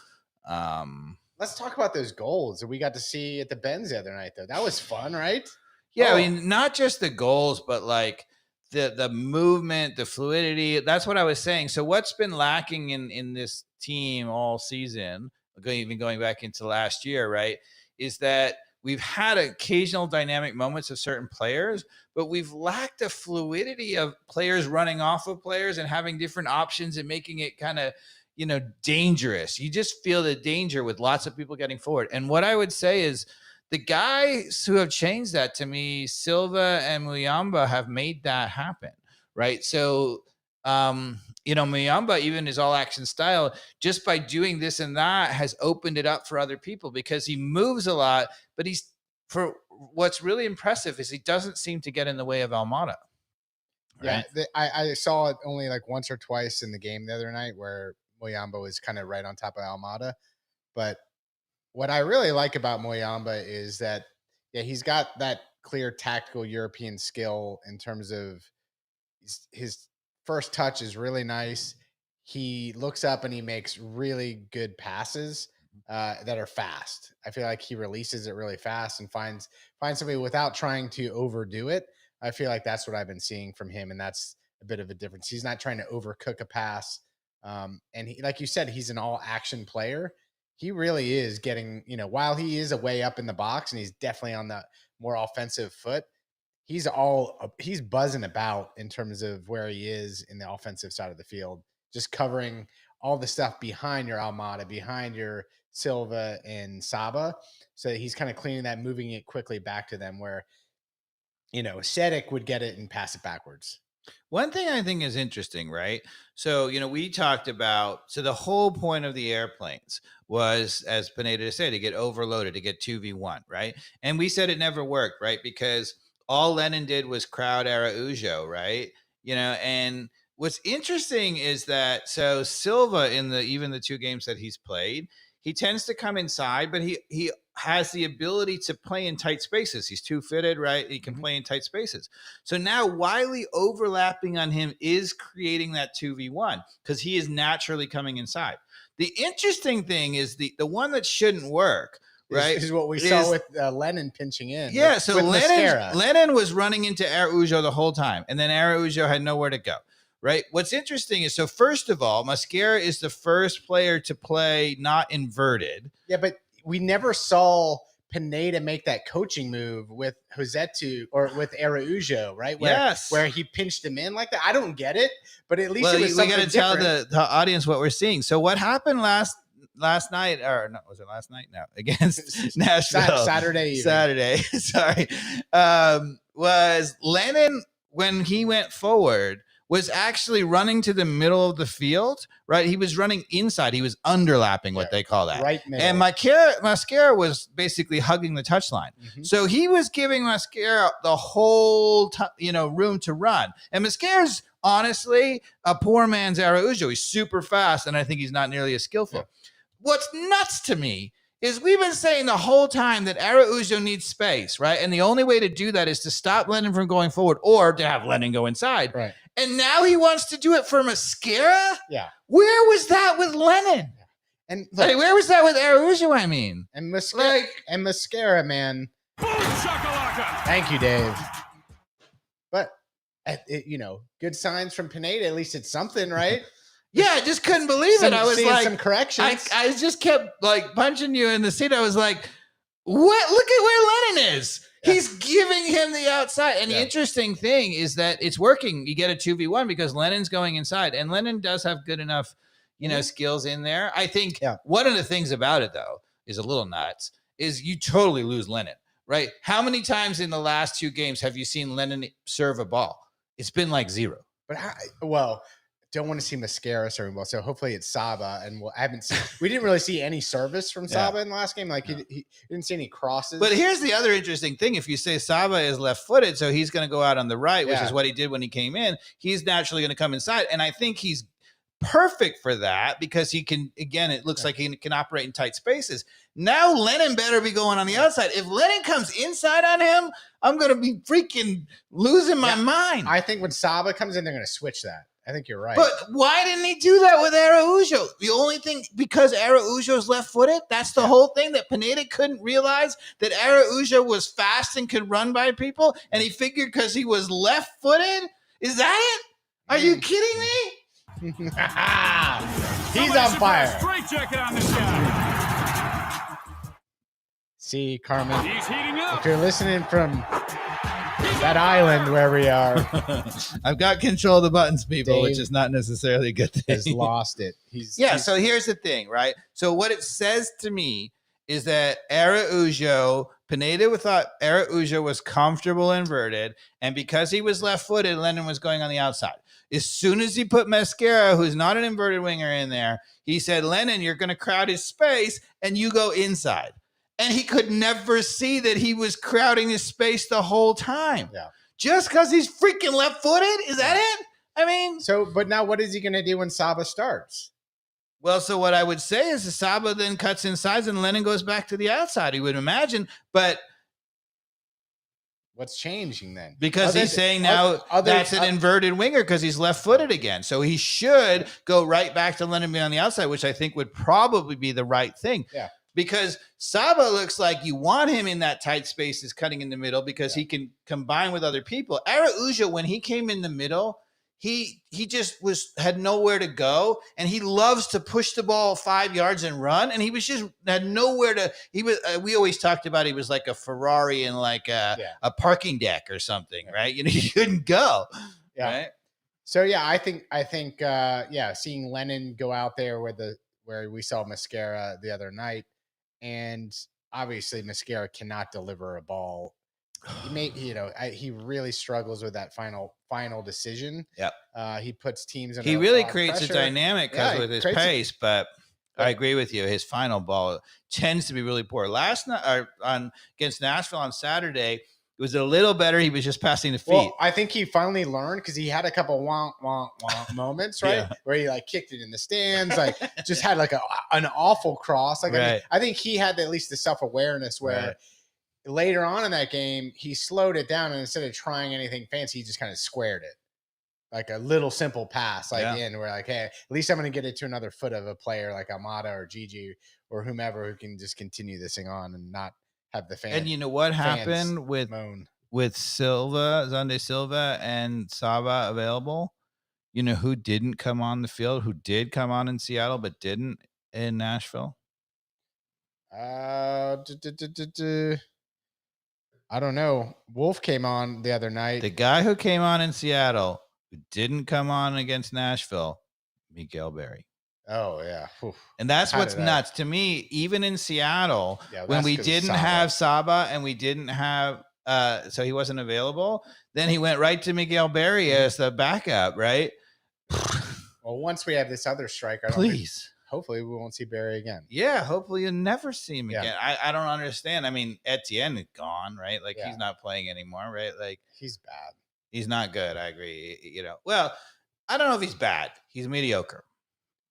let's talk about those goals that we got to see at the Benz the other night, though. That was fun, right? Yeah, I mean, not just the goals, but like the movement, the fluidity. That's what I was saying. So what's been lacking in this team all season, even going back into last year, right, is that we've had occasional dynamic moments of certain players, but we've lacked the fluidity of players running off of players and having different options and making it kind of, dangerous. You just feel the danger with lots of people getting forward. And what I would say is, the guys who have changed that, to me, Silva and Muyamba, have made that happen, right? So, Muyamba, even his all-action style, just by doing this and that, has opened it up for other people because he moves a lot. But what's really impressive is he doesn't seem to get in the way of Almada. Right? Yeah, I saw it only like once or twice in the game the other night where Muyamba was kind of right on top of Almada, but what I really like about Muyamba is that, he's got that clear tactical European skill in terms of his first touch is really nice. He looks up and he makes really good passes that are fast. I feel like he releases it really fast and finds somebody without trying to overdo it. I feel like that's what I've been seeing from him, and that's a bit of a difference. He's not trying to overcook a pass. And he, like you said, he's an all-action player. He really is getting, while he is a way up in the box and he's definitely on the more offensive foot, he's buzzing about in terms of where he is in the offensive side of the field, just covering all the stuff behind your Almada, behind your Silva and Saba. So he's kind of cleaning that, moving it quickly back to them where, Sedek would get it and pass it backwards. One thing I think is interesting, right? So, we talked about, the whole point of the airplanes was, as Pineda said, to get overloaded, to get 2v1, right? And we said it never worked, right? Because all Lennon did was crowd Araujo, right? And what's interesting is that, so Silva, in even the 2 games that he's played, he tends to come inside, but he has the ability to play in tight spaces. He's 2-footed, right? He can play in tight spaces. So now Wiley overlapping on him is creating that 2v1 because he is naturally coming inside. The interesting thing is the one that shouldn't work, right? Is what we saw with Lennon pinching in. Yeah, with Lennon was running into Araujo the whole time, and then Araujo had nowhere to go. right? What's interesting is, so first of all, Mascara is the first player to play not inverted. Yeah, but we never saw Pineda make that coaching move with Josetu or with Araujo, right? Where he pinched him in like that. I don't get it, but at least it was something we got to tell the audience what we're seing. So what happened last night, or no, was it last night? No, against Nashville. Saturday. Sorry. Was Lennon, when he went forward, was actually running to the middle of the field, right? He was running inside. He was underlapping, what they call that. Right middle. And Mascara was basically hugging the touchline. Mm-hmm. So he was giving Mascara the whole room to run. And Mascara's honestly a poor man's Araujo. He's super fast, and I think he's not nearly as skillful. Yeah. What's nuts to me is we've been saying the whole time that Araujo needs space, right? And the only way to do that is to stop Lennon from going forward or to have Lennon go inside. Right. And now he wants to do it for Mascara? Yeah. Where was that with Lennon? Yeah. And look, where was that with Araujo, I mean? And Mascara, man. Boom, shakalaka. Thank you, Dave. But, good signs from Pineda. At least it's something, right? Yeah, I just couldn't believe it. I was like, some corrections. I just kept like punching you in the seat. I was like, what? Look at where Lennon is. Yeah. He's giving him the outside. And the interesting thing is that it's working. You get a 2v1 because Lennon's going inside. And Lennon does have good enough, skills in there. I think one of the things about it, though, is a little nuts, is you totally lose Lennon, right? How many times in the last 2 games have you seen Lennon serve a ball? It's been like 0. But don't want to see Mascara serving well, so hopefully it's Saba. And we didn't really see any service from Saba in the last game. Like he didn't see any crosses. But here's the other interesting thing: if you say Saba is left-footed, so he's going to go out on the right, which is what he did when he came in. He's naturally going to come inside, and I think he's perfect for that because he can. Again, it looks like he can operate in tight spaces. Now Lennon better be going on the outside. If Lennon comes inside on him, I'm going to be freaking losing my mind. I think when Saba comes in, they're going to switch that. I think you're right. But why didn't he do that with Araujo? The only thing, because Araujo's left-footed, that's the whole thing, that Pineda couldn't realize that Araujo was fast and could run by people, and he figured because he was left-footed? Is that it? Are you kidding me? He's on fire. Straight jacket on this guy. See, Carmen, he's heating up. If you're listening from that island where we are, I've got control of the buttons, people, Dave, which is not necessarily a good thing. Has lost it. So here's the thing, right? So what it says to me is that Pineda thought Araujo was comfortable inverted, and because he was left-footed, Lennon was going on the outside. As soon as he put Mascara, who's not an inverted winger, in there, he said, Lennon, you're going to crowd his space, and you go inside. And he could never see that he was crowding his space the whole time. Yeah. Just because he's freaking left-footed? Is that it? I mean... But now what is he going to do when Saba starts? Well, so what I would say is Saba then cuts inside and Lennon goes back to the outside, he would imagine. But... what's changing then? Because he's saying now that's an inverted winger because he's left-footed again. So he should go right back to Lennon being on the outside, which I think would probably be the right thing. Yeah. Because Saba looks like you want him in that tight spaces cutting in the middle because he can combine with other people. Araujo, when he came in the middle, he just had nowhere to go, and he loves to push the ball 5 yards and run, and he was just had nowhere to. He was. We always talked about he was like a Ferrari in like a parking deck or something, right? He couldn't go. Yeah. Right? So I think seeing Lennon go out there where we saw Mascara the other night. And obviously Mascara cannot deliver a ball. He really struggles with that final decision. Yep. He puts teams in. He really creates a dynamic with his pace, but I agree with you. His final ball tends to be really poor. Last night against Nashville on Saturday, it was a little better. He was just passing the feet. Well, I think he finally learned because he had a couple wonk moments, right? Where he kicked it in the stands, just had an awful cross. I think he had at least the self-awareness where later on in that game, he slowed it down, and instead of trying anything fancy, he just kind of squared it. Like a little simple pass, in where hey, at least I'm going to get it to another foot of a player like Almada or Gigi or whomever who can just continue this thing on and not have the fans. And you know what happened with Zande Silva and Saba available? You know who didn't come on the field? Who did come on in Seattle but didn't in Nashville? I don't know. Wolf came on the other night. The guy who came on in Seattle who didn't come on against Nashville, Miguel Berry. Oh yeah. Whew. And that's How what's did I- nuts to me. Even in Seattle, Yeah, when that's we 'cause didn't Saba. have Saba and we didn't have, so he wasn't available, then he went right to Miguel Berry as the backup, right? Well, once we have this other striker, Please. hopefully we won't see Barry again. Yeah, hopefully you'll never see him Yeah. again. I don't understand. I mean, Etienne is gone, right? Like Yeah. he's not playing anymore, right? Like He's bad. he's not good. I agree. You know, well, I don't know if he's bad. He's mediocre.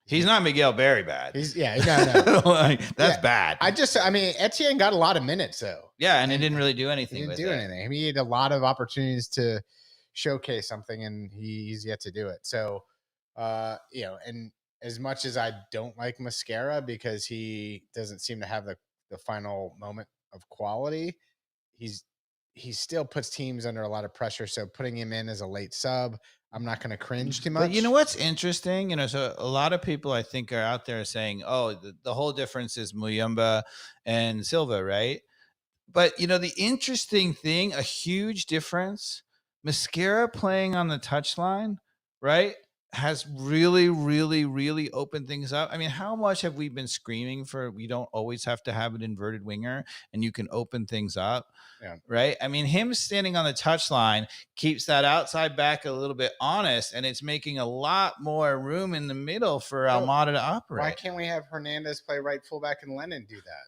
He's not Miguel Berry bad. He's no. Like, that's Yeah. bad. I mean, Etienne got a lot of minutes though. Yeah, and he didn't really do He anything. didn't with do it. anything. I mean, he had a lot of opportunities to showcase something, and he's yet to do it. So, and as much as I don't like Mascara because he doesn't seem to have the final moment of quality, he still puts teams under a lot of pressure. So putting him in as a late sub, I'm not going to cringe too much. But you know what's interesting? You know, so a lot of people I think are out there saying, "Oh, the whole difference is Muyamba and Silva, right?" But you know, the interesting thing, a huge difference, Mascara playing on the touchline, right, has really, really, really opened things up. I mean, how much have we been screaming for? We don't always have to have an inverted winger, and you can open things up. Yeah. Right. I mean, him standing on the touchline keeps that outside back a little bit honest, and it's making a lot more room in the middle for Almada to operate. Why can't we have Hernandez play right fullback and Lennon do that?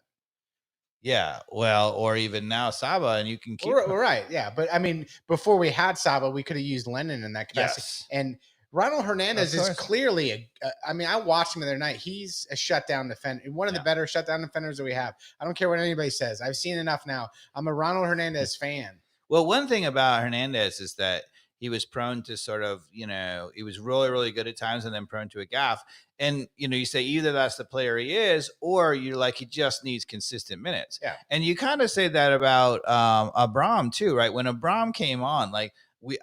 Yeah, well, or even now Saba, and you can keep Right. Yeah. But I mean, before we had Saba, we could have used Lennon in that capacity. Yes. And Ronald Hernandez Of is course. clearly I mean, I watched him the other night. He's a shutdown defender, one of the better shutdown defenders that we have. I don't care what anybody says. I've seen enough now. I'm a Ronald Hernandez fan. Well, one thing about Hernandez is that he was prone to sort of, you know, he was really, really good at times and then prone to a gaff. And, you know, you say either that's the player he is, or you're like, he just needs consistent minutes. Yeah. And you kind of say that about Abram too, right? When Abram came on, like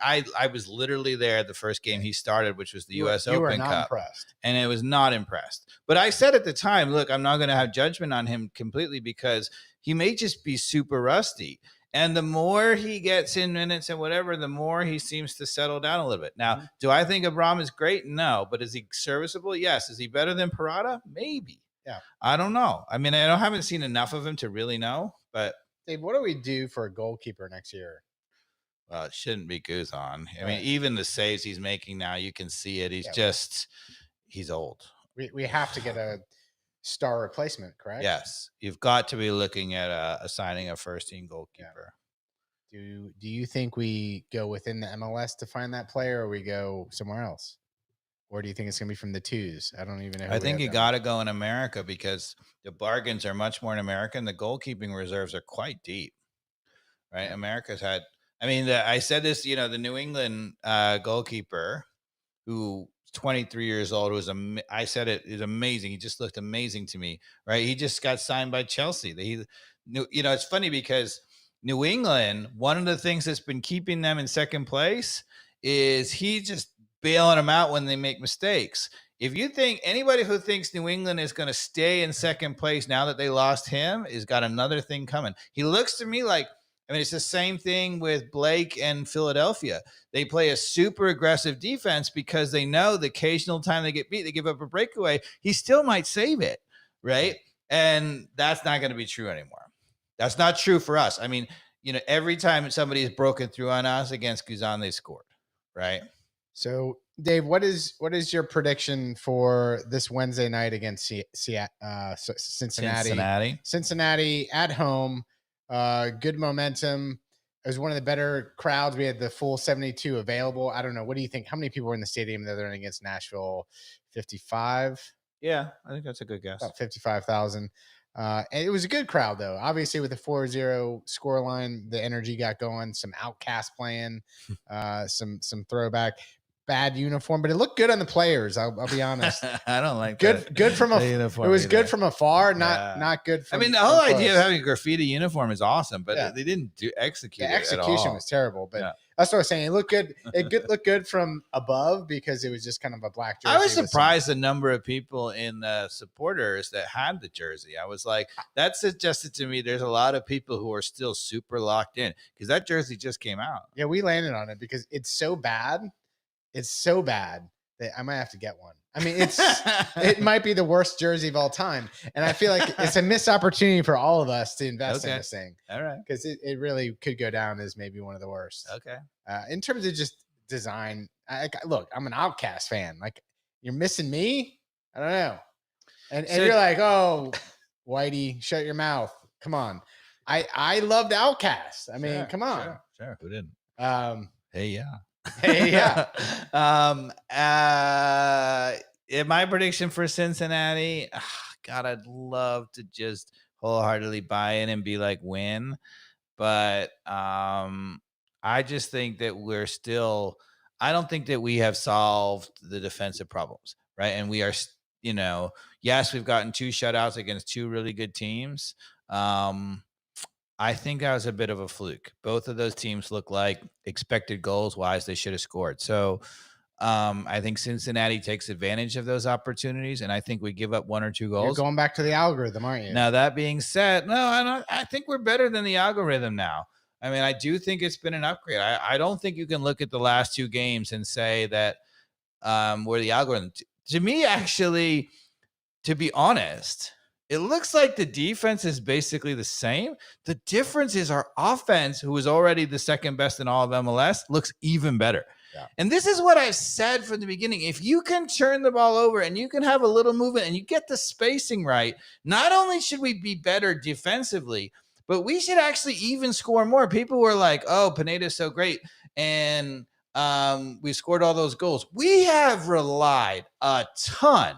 I was literally there the first game he started, which was the US You were Open not Cup. impressed. And it was not impressed. But I said at the time, look, I'm not going to have judgment on him completely because he may just be super rusty. And the more he gets in minutes and whatever, the more he seems to settle down a little bit. Now, do I think Abram is great? No. But is he serviceable? Yes. Is he better than Parada? Maybe. Yeah. I don't know. I mean, I haven't seen enough of him to really know. But Dave, what do we do for a goalkeeper next year? well, it shouldn't be Guzan. I Right. mean, even the saves he's making now, you can see it. He's old. We have to get a star replacement, correct? Yes, you've got to be looking at assigning a first-team goalkeeper. Do you think we go within the MLS to find that player, or we go somewhere else, or do you think it's going to be from the twos? I don't even know. I think you got to go in America because the bargains are much more in America, and the goalkeeping reserves are quite deep. Right? Yeah. America's had. I mean, I said this. You know, the New England goalkeeper who 23 years old was I said it is amazing. He just looked amazing to me, right? He just got signed by Chelsea. You know, it's funny because New England, one of the things that's been keeping them in second place is he just bailing them out when they make mistakes. If you think anybody who thinks New England is going to stay in second place now that they lost him has got another thing coming. He looks to me like, I mean, it's the same thing with Blake and Philadelphia. They play a super aggressive defense because they know the occasional time they get beat, they give up a breakaway. He still might save it, right? And that's not going to be true anymore. That's not true for us. I mean, you know, every time somebody has broken through on us against Guzan, they scored, right? So, Dave, what is your prediction for this Wednesday night against Cincinnati? Cincinnati at home. Good momentum. It was one of the better crowds. We had the full 72 available. I don't know. What do you think? How many people were in the stadium the other night against Nashville? 55? Yeah, I think that's a good guess. About 55,000. And it was a good crowd, though. Obviously, with the 4-0 scoreline, the energy got going. Some Outcast playing, some throwback. bad uniform, but it looked good on the players. I'll be honest. I don't like Good from the it uniform was either. good from afar, not good from. I mean, the whole idea of close. having a graffiti uniform is awesome, but Yeah. they didn't execute The it execution at all. was terrible, but Yeah. that's what I was saying. It looked good. Looked good from above because it was just kind of a black jersey. I was surprised the number of people in supporters that had the jersey. I was like, that suggested to me there's a lot of people who are still super locked in because that jersey just came out. Yeah, we landed on it because it's so bad. It's so bad that I might have to get one. I mean, it might be the worst jersey of all time. And I feel like it's a missed opportunity for all of us to invest in this thing. All right. Because it really could go down as maybe one of the worst. Okay. In terms of just design, look, I'm an Outcast fan. Like, you're missing me? I don't know. And you're like, oh, Whitey, shut your mouth. Come on. I loved Outcast. I mean, come on. Sure. Who didn't? Hey, yeah. My prediction for Cincinnati, God, I'd love to just wholeheartedly buy in and be like win, but I just think that I don't think that we have solved the defensive problems, right? And we are, yes, we've gotten 2 shutouts against 2 really good teams. I think that was a bit of a fluke. Both of those teams look like expected goals wise, they should have scored. So I think Cincinnati takes advantage of those opportunities, and I think we give up 1 or 2 goals. You're going back to the algorithm, aren't you? Now, that being said, I think we're better than the algorithm now. I mean, I do think it's been an upgrade. I don't think you can look at the last 2 games and say that we're the algorithm. To me, actually, to be honest, it looks like the defense is basically the same. The difference is our offense, who is already the second best in all of MLS, looks even better. Yeah. And this is what I've said from the beginning. If you can turn the ball over and you can have a little movement and you get the spacing right, not only should we be better defensively, but we should actually even score more. People were like, oh, Pineda's so great. And we scored all those goals. We have relied a ton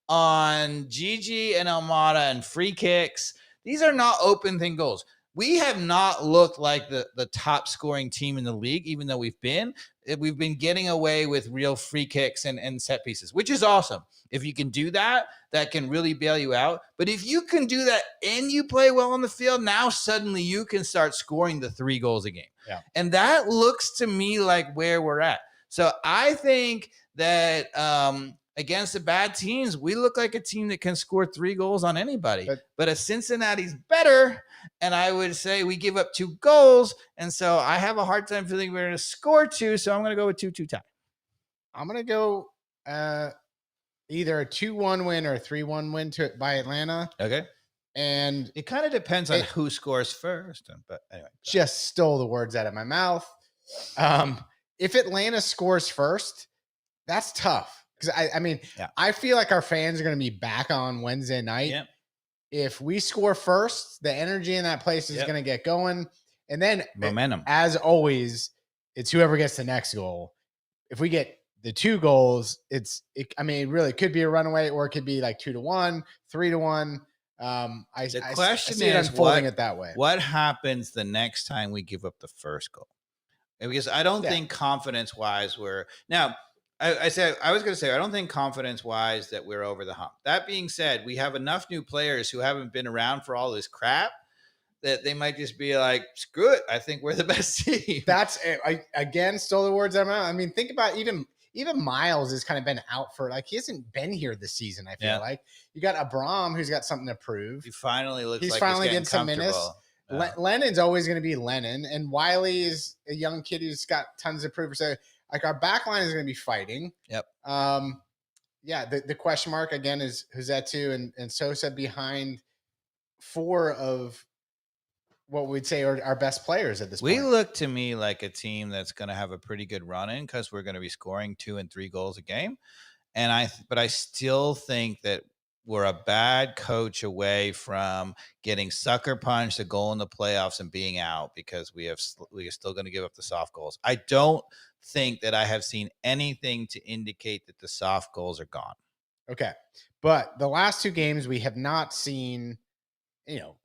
on Gigi and Almada and free kicks. These are not open thing goals. We have not looked like the top scoring team in the league, even though we've been getting away with real free kicks and set pieces, which is awesome. If you can do that, that can really bail you out. But if you can do that and you play well on the field, now suddenly you can start scoring the 3 goals a game. Yeah. And that looks to me like where we're at. So I think that against the bad teams, we look like a team that can score 3 goals on anybody. But a Cincinnati's better, and I would say we give up 2 goals, and so I have a hard time feeling we're going to score 2, so I'm going to go with 2-2 tie. I'm going to go either a 2-1 win or a 3-1 win by Atlanta. Okay. And it kind of depends on who scores first. But anyway. Just stole the words out of my mouth. If Atlanta scores first, that's tough. Because I mean, I feel like our fans are going to be back on Wednesday night. Yep. If we score first, the energy in that place is going to get going. And then momentum. As always, it's whoever gets the next goal. If we get the 2 goals, it really could be a runaway, or it could be like 2-1, 3-1. The question is unfolding it that way. What happens the next time we give up the first goal? Because I don't think confidence-wise we're now. I was going to say I don't think confidence-wise that we're over the hump. That being said, we have enough new players who haven't been around for all this crap that they might just be like, screw it, I think we're the best team. That's again stole the words out of my mouth. I mean, think about even Miles has kind of been out for he hasn't been here this season. I feel like you got Abram who's got something to prove. He finally looks he's like finally he's getting some minutes. Lennon's always going to be Lennon, and Wiley is a young kid who's got tons to prove. So our back line is going to be fighting. Yep. The question mark again is Huzetu and Sosa behind 4 of what we'd say are our best players at this point. We look to me like a team that's going to have a pretty good run in because we're going to be scoring 2 and 3 goals a game. But I still think that we're a bad coach away from getting sucker punched, a goal in the playoffs, and being out because we are still going to give up the soft goals. I don't think that I have seen anything to indicate that the soft goals are gone. Okay. But the last 2 games we have not seen,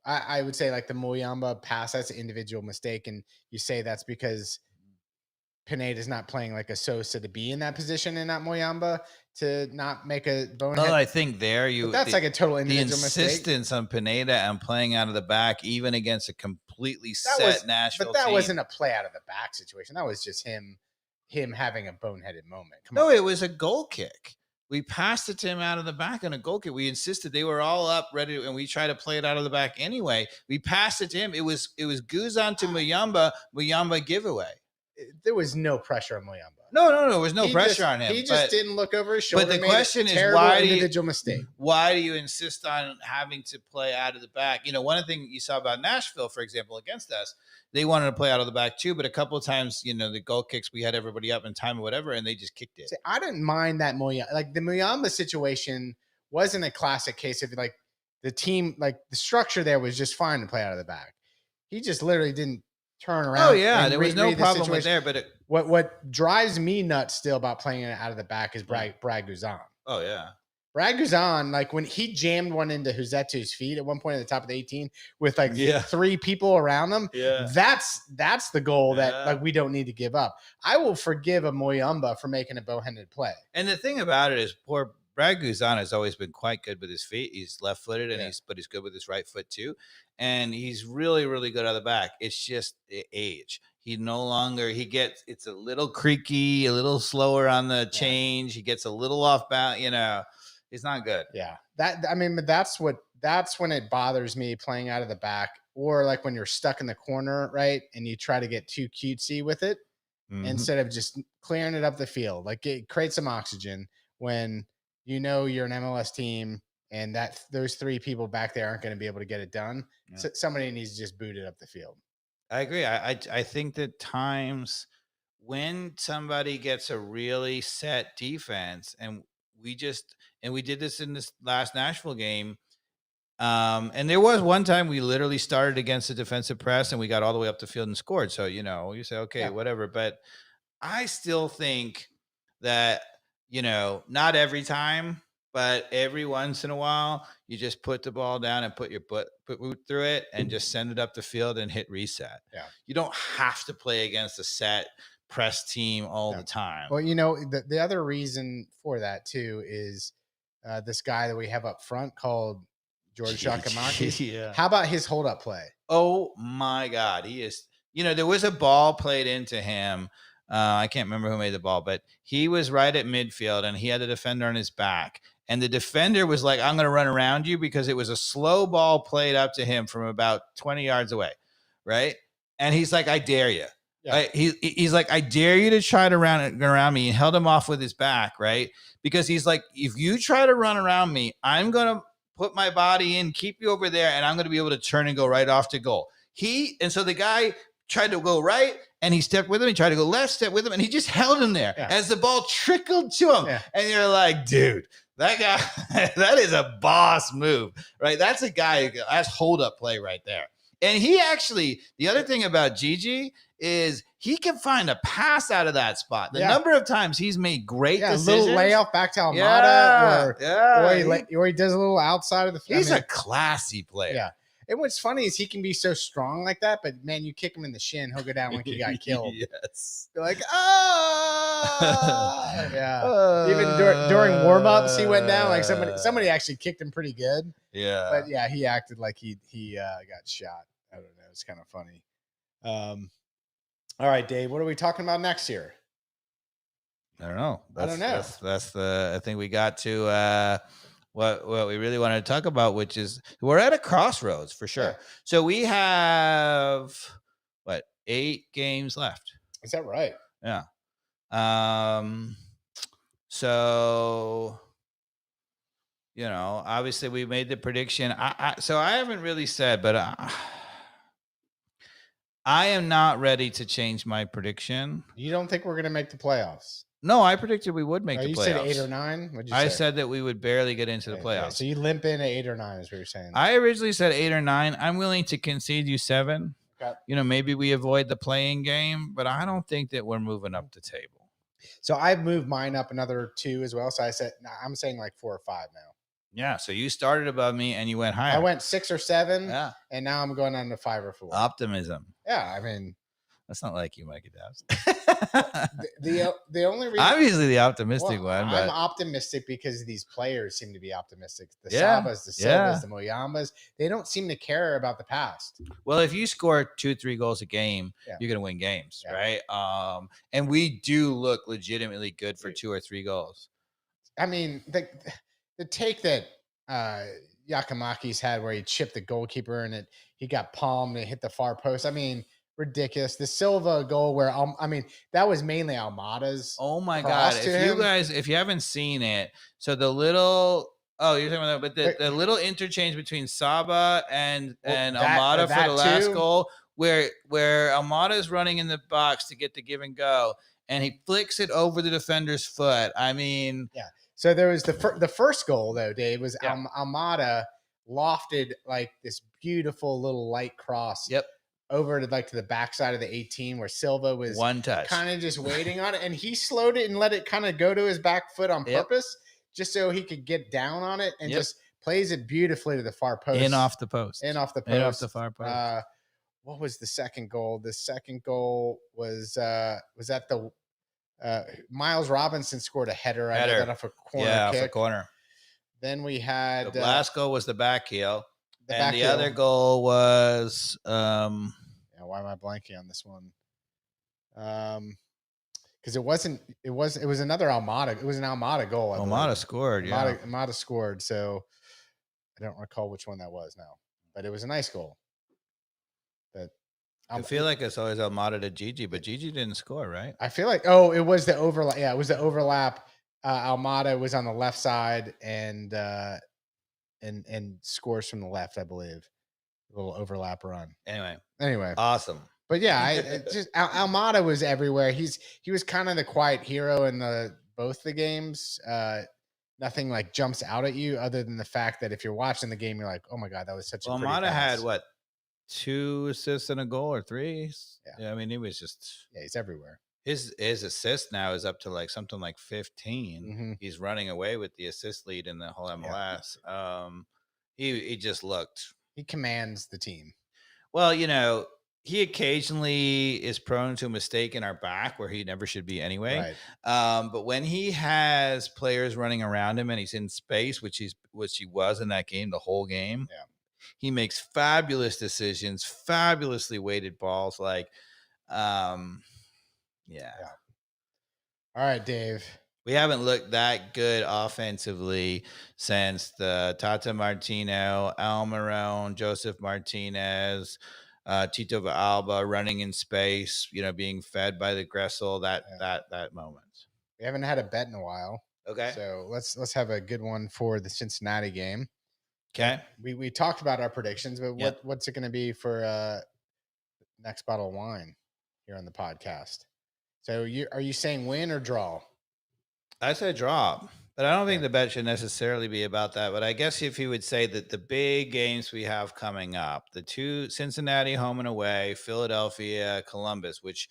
I would say like the Muyamba pass, that's an individual mistake. And you say that's because Pineda's not playing like a Sosa to be in that position and not Muyamba to not make a bonehead. Well, I think but that's like a total the individual mistake. insistence on Pineda and playing out of the back, even against a completely set Nashville But that team. wasn't a play out of the back situation. That was just him having a boneheaded moment. Come No, on. it was a goal kick. We passed it to him out of the back on a goal kick. We insisted they were all up, ready, and we tried to play it out of the back anyway. We passed it to him. It was Guzan to Muyamba giveaway. There was no pressure on Muyamba. No, there was no pressure on him. He just didn't look over his shoulder. But the question is, why do you insist on having to play out of the back? You know, one of the things you saw about Nashville, for example, against us, they wanted to play out of the back too, but a couple of times, you know, the goal kicks, we had everybody up in time or whatever, and they just kicked it. See, I didn't mind that Muyamba. Like the Muyamba situation wasn't a classic case of like the team, like the structure there was just fine to play out of the back. He just literally didn't turn around. Oh yeah, there was no problem with there, but what drives me nuts still about playing it out of the back is Brad Guzan. Oh yeah. Brad Guzan, like when he jammed one into Huzetu's feet at one point at the top of the 18 with like 3 people around him. Yeah. That's the goal that like we don't need to give up. I will forgive a Muyamba for making a bow-handed play. And the thing about it is poor Brad Guzan has always been quite good with his feet. He's left-footed and he's good with his right foot too. And he's really, really good out of the back. It's just age. He no longer, it's a little creaky, a little slower on the change. He gets a little off balance, you know. It's not good. Yeah. But that's when it bothers me playing out of the back, or like when you're stuck in the corner, right? And you try to get too cutesy with it instead of just clearing it up the field. Like it creates some oxygen when you know you're an MLS team and that those 3 people back there aren't going to be able to get it done. Yeah. So somebody needs to just boot it up the field. I agree. I think that times when somebody gets a really set defense, and we did this in this last Nashville game. And there was one time we literally started against the defensive press and we got all the way up the field and scored. So, you know, you say, okay, whatever. But I still think that, you know, not every time, but every once in a while, you just put the ball down and put boot through it and just send it up the field and hit reset. Yeah. You don't have to play against a set press team all the time. Well, you know, the other reason for that too is this guy that we have up front called George Shakamakis. Yeah. How about his hold up play? Oh my God. He is, you know, there was a ball played into him. I can't remember who made the ball, but he was right at midfield and he had the defender on his back. And the defender was like, I'm going to run around you, because it was a slow ball played up to him from about 20 yards away. Right. And he's like, I dare you. Yeah. Right? He's like, I dare you to try to run around me, and held him off with his back. Right. Because he's like, if you try to run around me, I'm going to put my body in, keep you over there, and I'm going to be able to turn and go right off to goal. And so the guy tried to go right, and he stepped with him. He tried to go left, step with him, and he just held him there as the ball trickled to him. Yeah. And you're like, dude, that guy, that is a boss move, right? That's a guy, that's hold up play right there. And he actually, the other thing about Gigi is he can find a pass out of that spot. The number of times he's made great decisions. A little layoff back to Almada, or he does a little outside of the field. He's a classy player. Yeah. And what's funny is he can be so strong like that, but man, you kick him in the shin, he'll go down like he got killed. Yes. You're like, Even during warm-ups, he went down. Like somebody actually kicked him pretty good. Yeah. But yeah, he acted like he got shot. I don't know. It's kind of funny. All right, Dave, what are we talking about next year? I don't know. I don't know. I think we got to what we really wanted to talk about, which is we're at a crossroads for sure. Yeah. So we have 8 games left. Is that right? Yeah. So, you know, obviously we made the prediction. So I haven't really said, but I am not ready to change my prediction. You don't think we're going to make the playoffs? No, I predicted we would make the playoffs. You said 8 or 9? What'd you say? I said that we would barely get into the playoffs. Okay. So you limp in at 8 or 9 is what you're saying. I originally said 8 or 9. I'm willing to concede you 7. Okay. You know, maybe we avoid the playing game, but I don't think that we're moving up the table. So I've moved mine up another 2 as well. So I'm saying like 4 or 5 now. Yeah. So you started above me and you went higher. I went 6 or 7. Yeah. And now I'm going on to 5 or 4. Optimism. Yeah. I mean, That's not like you, Mikey Dobbs. The only reason I'm usually the optimistic one, I'm but optimistic because these players seem to be optimistic. The Yeah, Sabas, the Silvas, yeah. the Muyambas, they don't seem to care about the past. well, if you score 2-3 goals a game, Yeah. you're gonna win games, Yeah. right? And we do look legitimately good for Dude. 2 or 3 goals. I mean, the take that Yakamaki's had where he chipped the goalkeeper and he got palmed and it hit the far post. I mean, ridiculous. The Silva goal where I mean, that was mainly Almada's. Oh my cross god! to If you him. guys, if you haven't seen it, so the little you're talking about that, but the little interchange between Saba and Almada for the last too. goal, where Almada is running in the box to get the give and go, and he flicks it over the defender's foot. I mean, Yeah. So there was the first goal though, Dave, was Yeah. Almada lofted like this beautiful little light cross. Yep. Over to the backside of the 18 where Silva was one touch. kind of just waiting on it, and he slowed it and let it kind of go to his back foot on Yep. purpose, just so he could get down on it and Yep. just plays it beautifully to the far post. In off the post. In off the post. In off the far post. What was the second goal? The second goal was that the Miles Robinson scored a header. I know that off a corner yeah, kick. off a corner. Then we had The last goal was the back heel. the And back the heel. other goal was Yeah, why am I blanking on this one? Because it was another Almada. It was an Almada goal. I Almada believe. scored. Yeah. Almada scored. So I don't recall which one that was now, but it was a nice goal. But I feel like it's always Almada to Gigi, but Gigi didn't score, right? I feel like it was the overlap. Yeah, it was the overlap. Almada was on the left side and scores from the left, I believe. A little overlap run. Anyway, awesome. But yeah, just Almada was everywhere. He was kind of the quiet hero in both the games. Nothing like jumps out at you other than the fact that if you're watching the game, you're like, oh my god, that was such a pretty Almada pass. had what, 2 assists and a goal or 3? Yeah. I mean, he was just he's everywhere. His assist now is up to like something like 15. Mm-hmm. He's running away with the assist lead in the whole MLS. Yeah. He just looked. He commands the team. Well, he occasionally is prone to a mistake in our back where he never should be anyway. Right. But when he has players running around him and he's in space, which he was in that game, the whole game, he makes fabulous decisions, fabulously weighted balls. Like, yeah. All right, Dave. We haven't looked that good offensively since the Tata Martino, Almiron, Joseph Martinez, Tito Alba running in space, being fed by the Gressel, that moment. We haven't had a bet in a while. Okay. So let's have a good one for the Cincinnati game. Okay. We talked about our predictions, but what's it going to be for next bottle of wine here on the podcast? So are you saying win or draw? I said draw, but I don't think the bet should necessarily be about that. But I guess if you would say that the big games we have coming up, the 2 Cincinnati home and away, Philadelphia, Columbus, which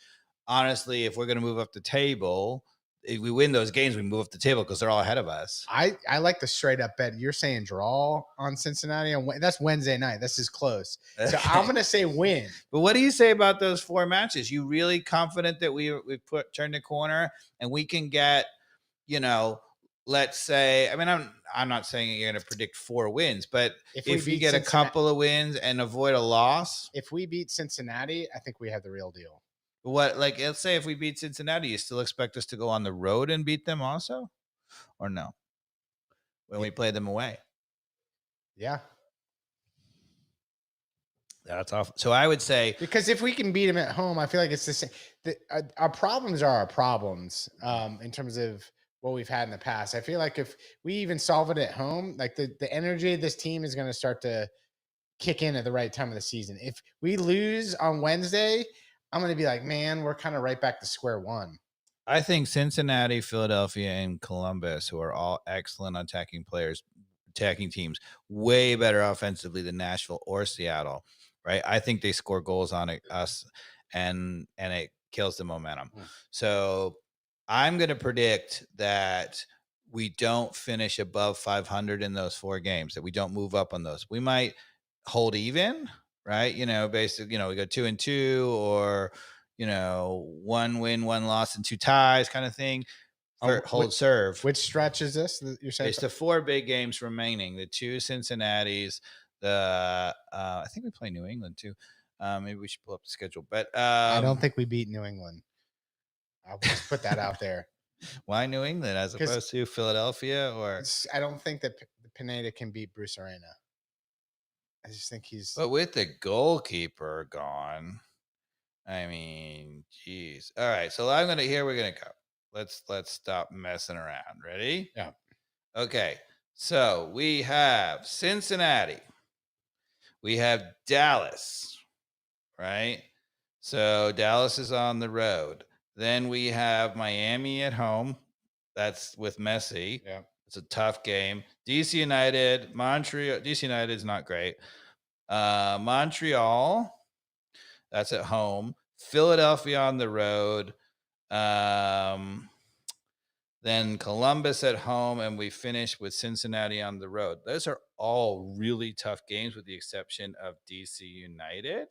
honestly, if we're going to move up the table, if we win those games, we move up the table because they're all ahead of us. I like the straight up bet. You're saying draw on Cincinnati, and that's Wednesday night. This is close. Okay. So I'm going to say win. But what do you say about those 4 matches? You really confident that we turned the corner and we can get, let's say, I mean, I'm not saying you're going to predict 4 wins, but if we get a couple of wins and avoid a loss, if we beat Cincinnati, I think we have the real deal. Let's say if we beat Cincinnati, you still expect us to go on the road and beat them also, or no? When we play them away, yeah, that's awful. So I would say, because if we can beat them at home, I feel like it's the same. Our problems are our problems in terms of what we've had in the past. I feel like if we even solve it at home, like the energy of this team is going to start to kick in at the right time of the season. If we lose on Wednesday, I'm going to be like, man, we're kind of right back to square one. I think Cincinnati, Philadelphia, and Columbus, who are all excellent attacking teams, way better offensively than Nashville or Seattle, right? I think they score goals on us, and it kills the momentum. So I'm going to predict that we don't finish above 500 in those 4 games, that we don't move up on those. We might hold even, right? Basically, we go 2-2, or, 1 win, 1 loss, and 2 ties kind of thing. For hold serve. Which stretch is this? You're saying It's the 4 big games remaining. The 2 Cincinnati's. I think we play New England too. Maybe we should pull up the schedule. But I don't think we beat New England. I'll just put that out there. Why New England as opposed to Philadelphia? Or I don't think that Pineda can beat Bruce Arena. I just think he's. But with the goalkeeper gone, I mean, geez. All right, so we're gonna go. Let's stop messing around. Ready? Yeah. Okay. So we have Cincinnati. We have Dallas, right? So Dallas is on the road. Then we have Miami at home. That's with Messi. Yeah. It's a tough game. DC United, Montreal. DC United is not great. Montreal, that's at home. Philadelphia on the road. Then Columbus at home, and we finish with Cincinnati on the road. Those are all really tough games with the exception of DC United,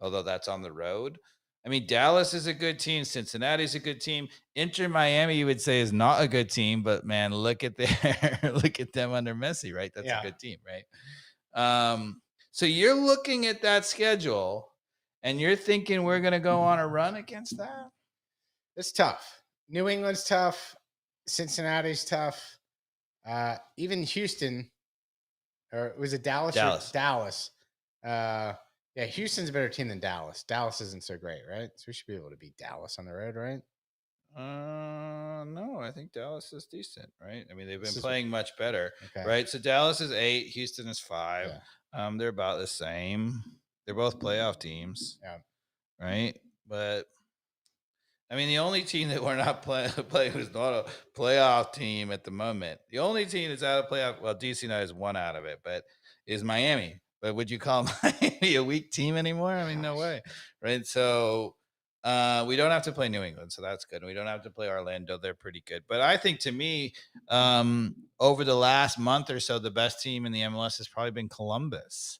although that's on the road. I mean, Dallas is a good team. Cincinnati's a good team. Inter Miami, you would say, is not a good team, but man, look at them under Messi, right? That's a good team, right? So you're looking at that schedule, and you're thinking we're going to go on a run against that? It's tough. New England's tough. Cincinnati's tough. Even Houston, or was it Dallas? Dallas. Yeah, Houston's a better team than Dallas. Dallas isn't so great, right? So we should be able to beat Dallas on the road, right? No, I think Dallas is decent, right? I mean, they've been playing much better, right? So Dallas is 8, Houston is 5. Yeah. They're about the same. They're both playoff teams, right? But I mean, the only team that we're not playing who's not a playoff team at the moment. The only team that's out of playoff, well, DC United is 1 out of it, but is Miami. But would you call Miami a weak team anymore? I mean, no way, right? So we don't have to play New England, so that's good. We don't have to play Orlando; they're pretty good. But I think, to me, over the last month or so, the best team in the MLS has probably been Columbus.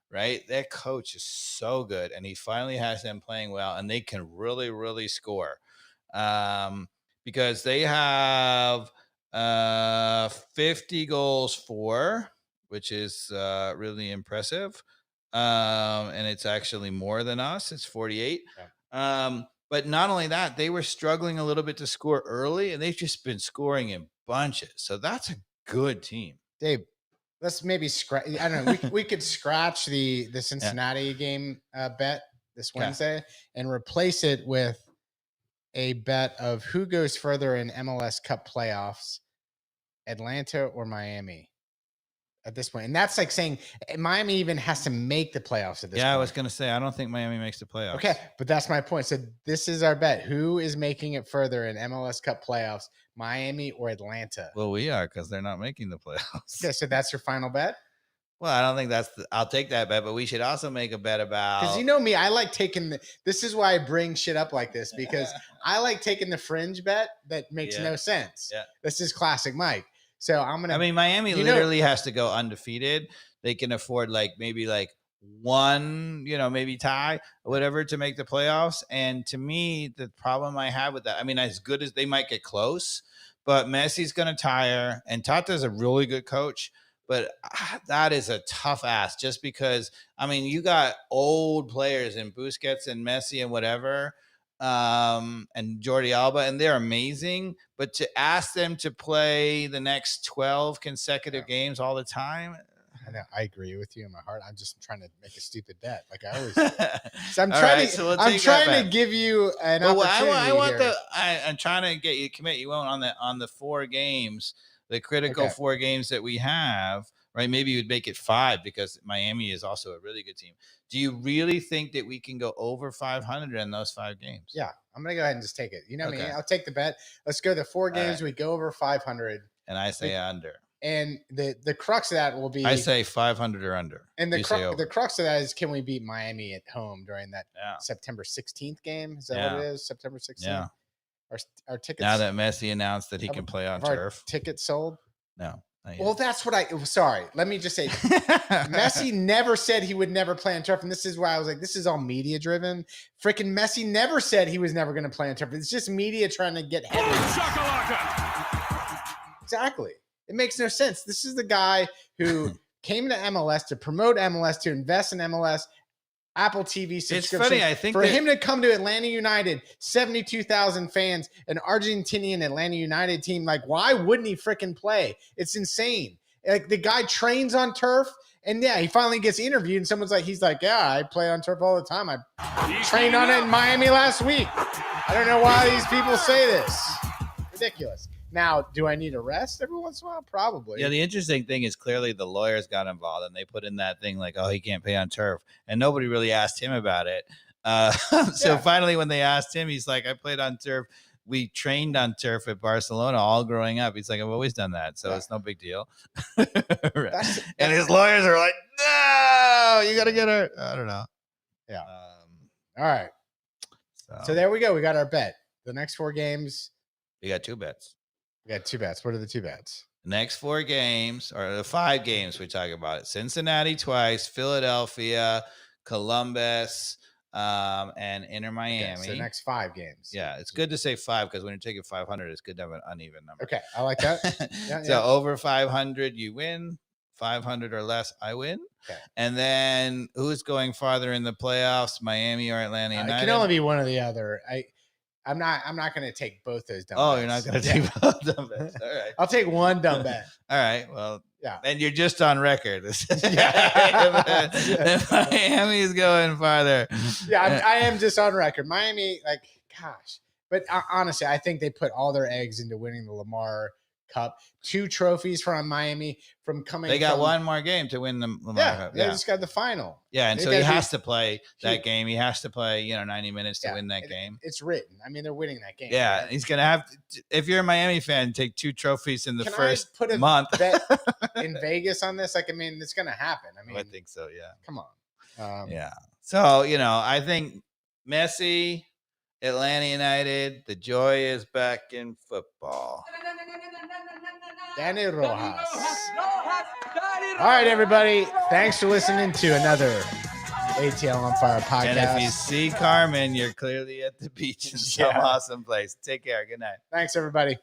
Right, their coach is so good, and he finally has them playing well, and they can really, really score, because they have 50 goals for, which is really impressive, and it's actually more than us. It's 48. Yeah. But not only that, they were struggling a little bit to score early, and they've just been scoring in bunches. So that's a good team, Dave. Let's maybe scratch. I don't know. We could scratch the Cincinnati game bet this Wednesday and replace it with a bet of who goes further in MLS Cup playoffs, Atlanta or Miami, at this point. And that's like saying Miami even has to make the playoffs at this point. Yeah, I was going to say, I don't think Miami makes the playoffs. Okay, but that's my point. So this is our bet. Who is making it further in MLS Cup playoffs, Miami or Atlanta? Well, we are, because they're not making the playoffs. Okay, so that's your final bet? Well, I don't think I'll take that bet, but we should also make a bet about. Because you know me, I like taking this is why I bring shit up like this, because I like taking the fringe bet that makes no sense. Yeah. This is classic Mike. So I'm going to. I mean, Miami literally has to go undefeated. They can afford maybe one, maybe tie or whatever to make the playoffs. And to me, the problem I have with that, I mean, as good as they might get close, but Messi's going to tire, and Tata's a really good coach. But that is a tough ask, just because, I mean, you got old players in Busquets and Messi and whatever, and Jordi Alba, and they're amazing. But to ask them to play the next 12 consecutive games all the time. I know, I agree with you in my heart. I'm just trying to make a stupid bet, like I always do. So I'm trying to give you an opportunity. I'm trying to get you to commit. You won't on the 4 games. The critical 4 games that we have, right? Maybe you would make it 5, because Miami is also a really good team. Do you really think that we can go over 500 in those 5 games? Yeah, I'm going to go ahead and just take it. You know me, I'll take the bet. Let's go the 4 games. Right. We go over 500. And I say under. And the crux of that will be. I say 500 or under. And the crux of that is, can we beat Miami at home during that September 16th game? Is that what it is? September 16th? Yeah. Our tickets. Now that Messi announced that he can play on turf. Tickets sold? No, Well, that's what sorry. Let me just say, Messi never said he would never play on turf. And this is why I was like, this is all media driven. Freaking Messi never said he was never going to play on turf. It's just media trying to get headlines. Exactly. It makes no sense. This is the guy who came to MLS to promote MLS, to invest in MLS, Apple TV subscription. It's funny. I think for him to come to Atlanta United, 72,000 fans, an Argentinian Atlanta United team. Like, why wouldn't he freaking play? It's insane. Like, the guy trains on turf, and yeah, he finally gets interviewed, and someone's like, he's like, yeah, I play on turf all the time. I trained on it in Miami last week. I don't know why these people say this. Ridiculous. Now, do I need a rest every once in a while? Probably. Yeah, the interesting thing is clearly the lawyers got involved and they put in that thing like, oh, he can't play on turf. And nobody really asked him about it. So finally, when they asked him, he's like, I played on turf. We trained on turf at Barcelona all growing up. He's like, I've always done that. So it's no big deal. Right. And his lawyers are like, no, you got to get her. I don't know. Yeah. All right. So there we go. We got our bet. The next 4 games. We got 2 bets. We got 2 bets. What are the 2 bets? The next 4 games, or the 5 games we talk about it. Cincinnati twice, Philadelphia, Columbus, and Inter Miami. Okay, so the next 5 games. Yeah, it's good to say 5 because when you're taking 500, it's good to have an uneven number. Okay, I like that. So over 500, you win. 500 or less, I win. Okay. And then who's going farther in the playoffs, Miami or Atlanta United? It can only be one or the other. I'm not going to take both those dumb bets. You're not going to take both dumb bets. All right. I'll take one dumb bet. All right. Well, yeah. And you're just on record. If Miami is going farther. Yeah, I am just on record. Miami, like, gosh. But honestly, I think they put all their eggs into winning the Lamar Cup. 2 trophies from Miami from coming. They got one more game to win the Lamar Cup. They just got the final. Yeah, and so he has to play that game. He has to play, 90 minutes to win that game. It's written. I mean, they're winning that game. Yeah, right? He's going to have to, if you're a Miami fan, take 2 trophies in the first month. Bet in Vegas on this? Like, I mean, it's going to happen. I mean, I think so, yeah. Come on. Yeah. So, I think Messi, Atlanta United, the joy is back in football. Danny Rojas. All right, everybody. Thanks for listening to another ATL on Fire podcast. And if you see Carmen, you're clearly at the beach in some awesome place. Take care. Good night. Thanks, everybody.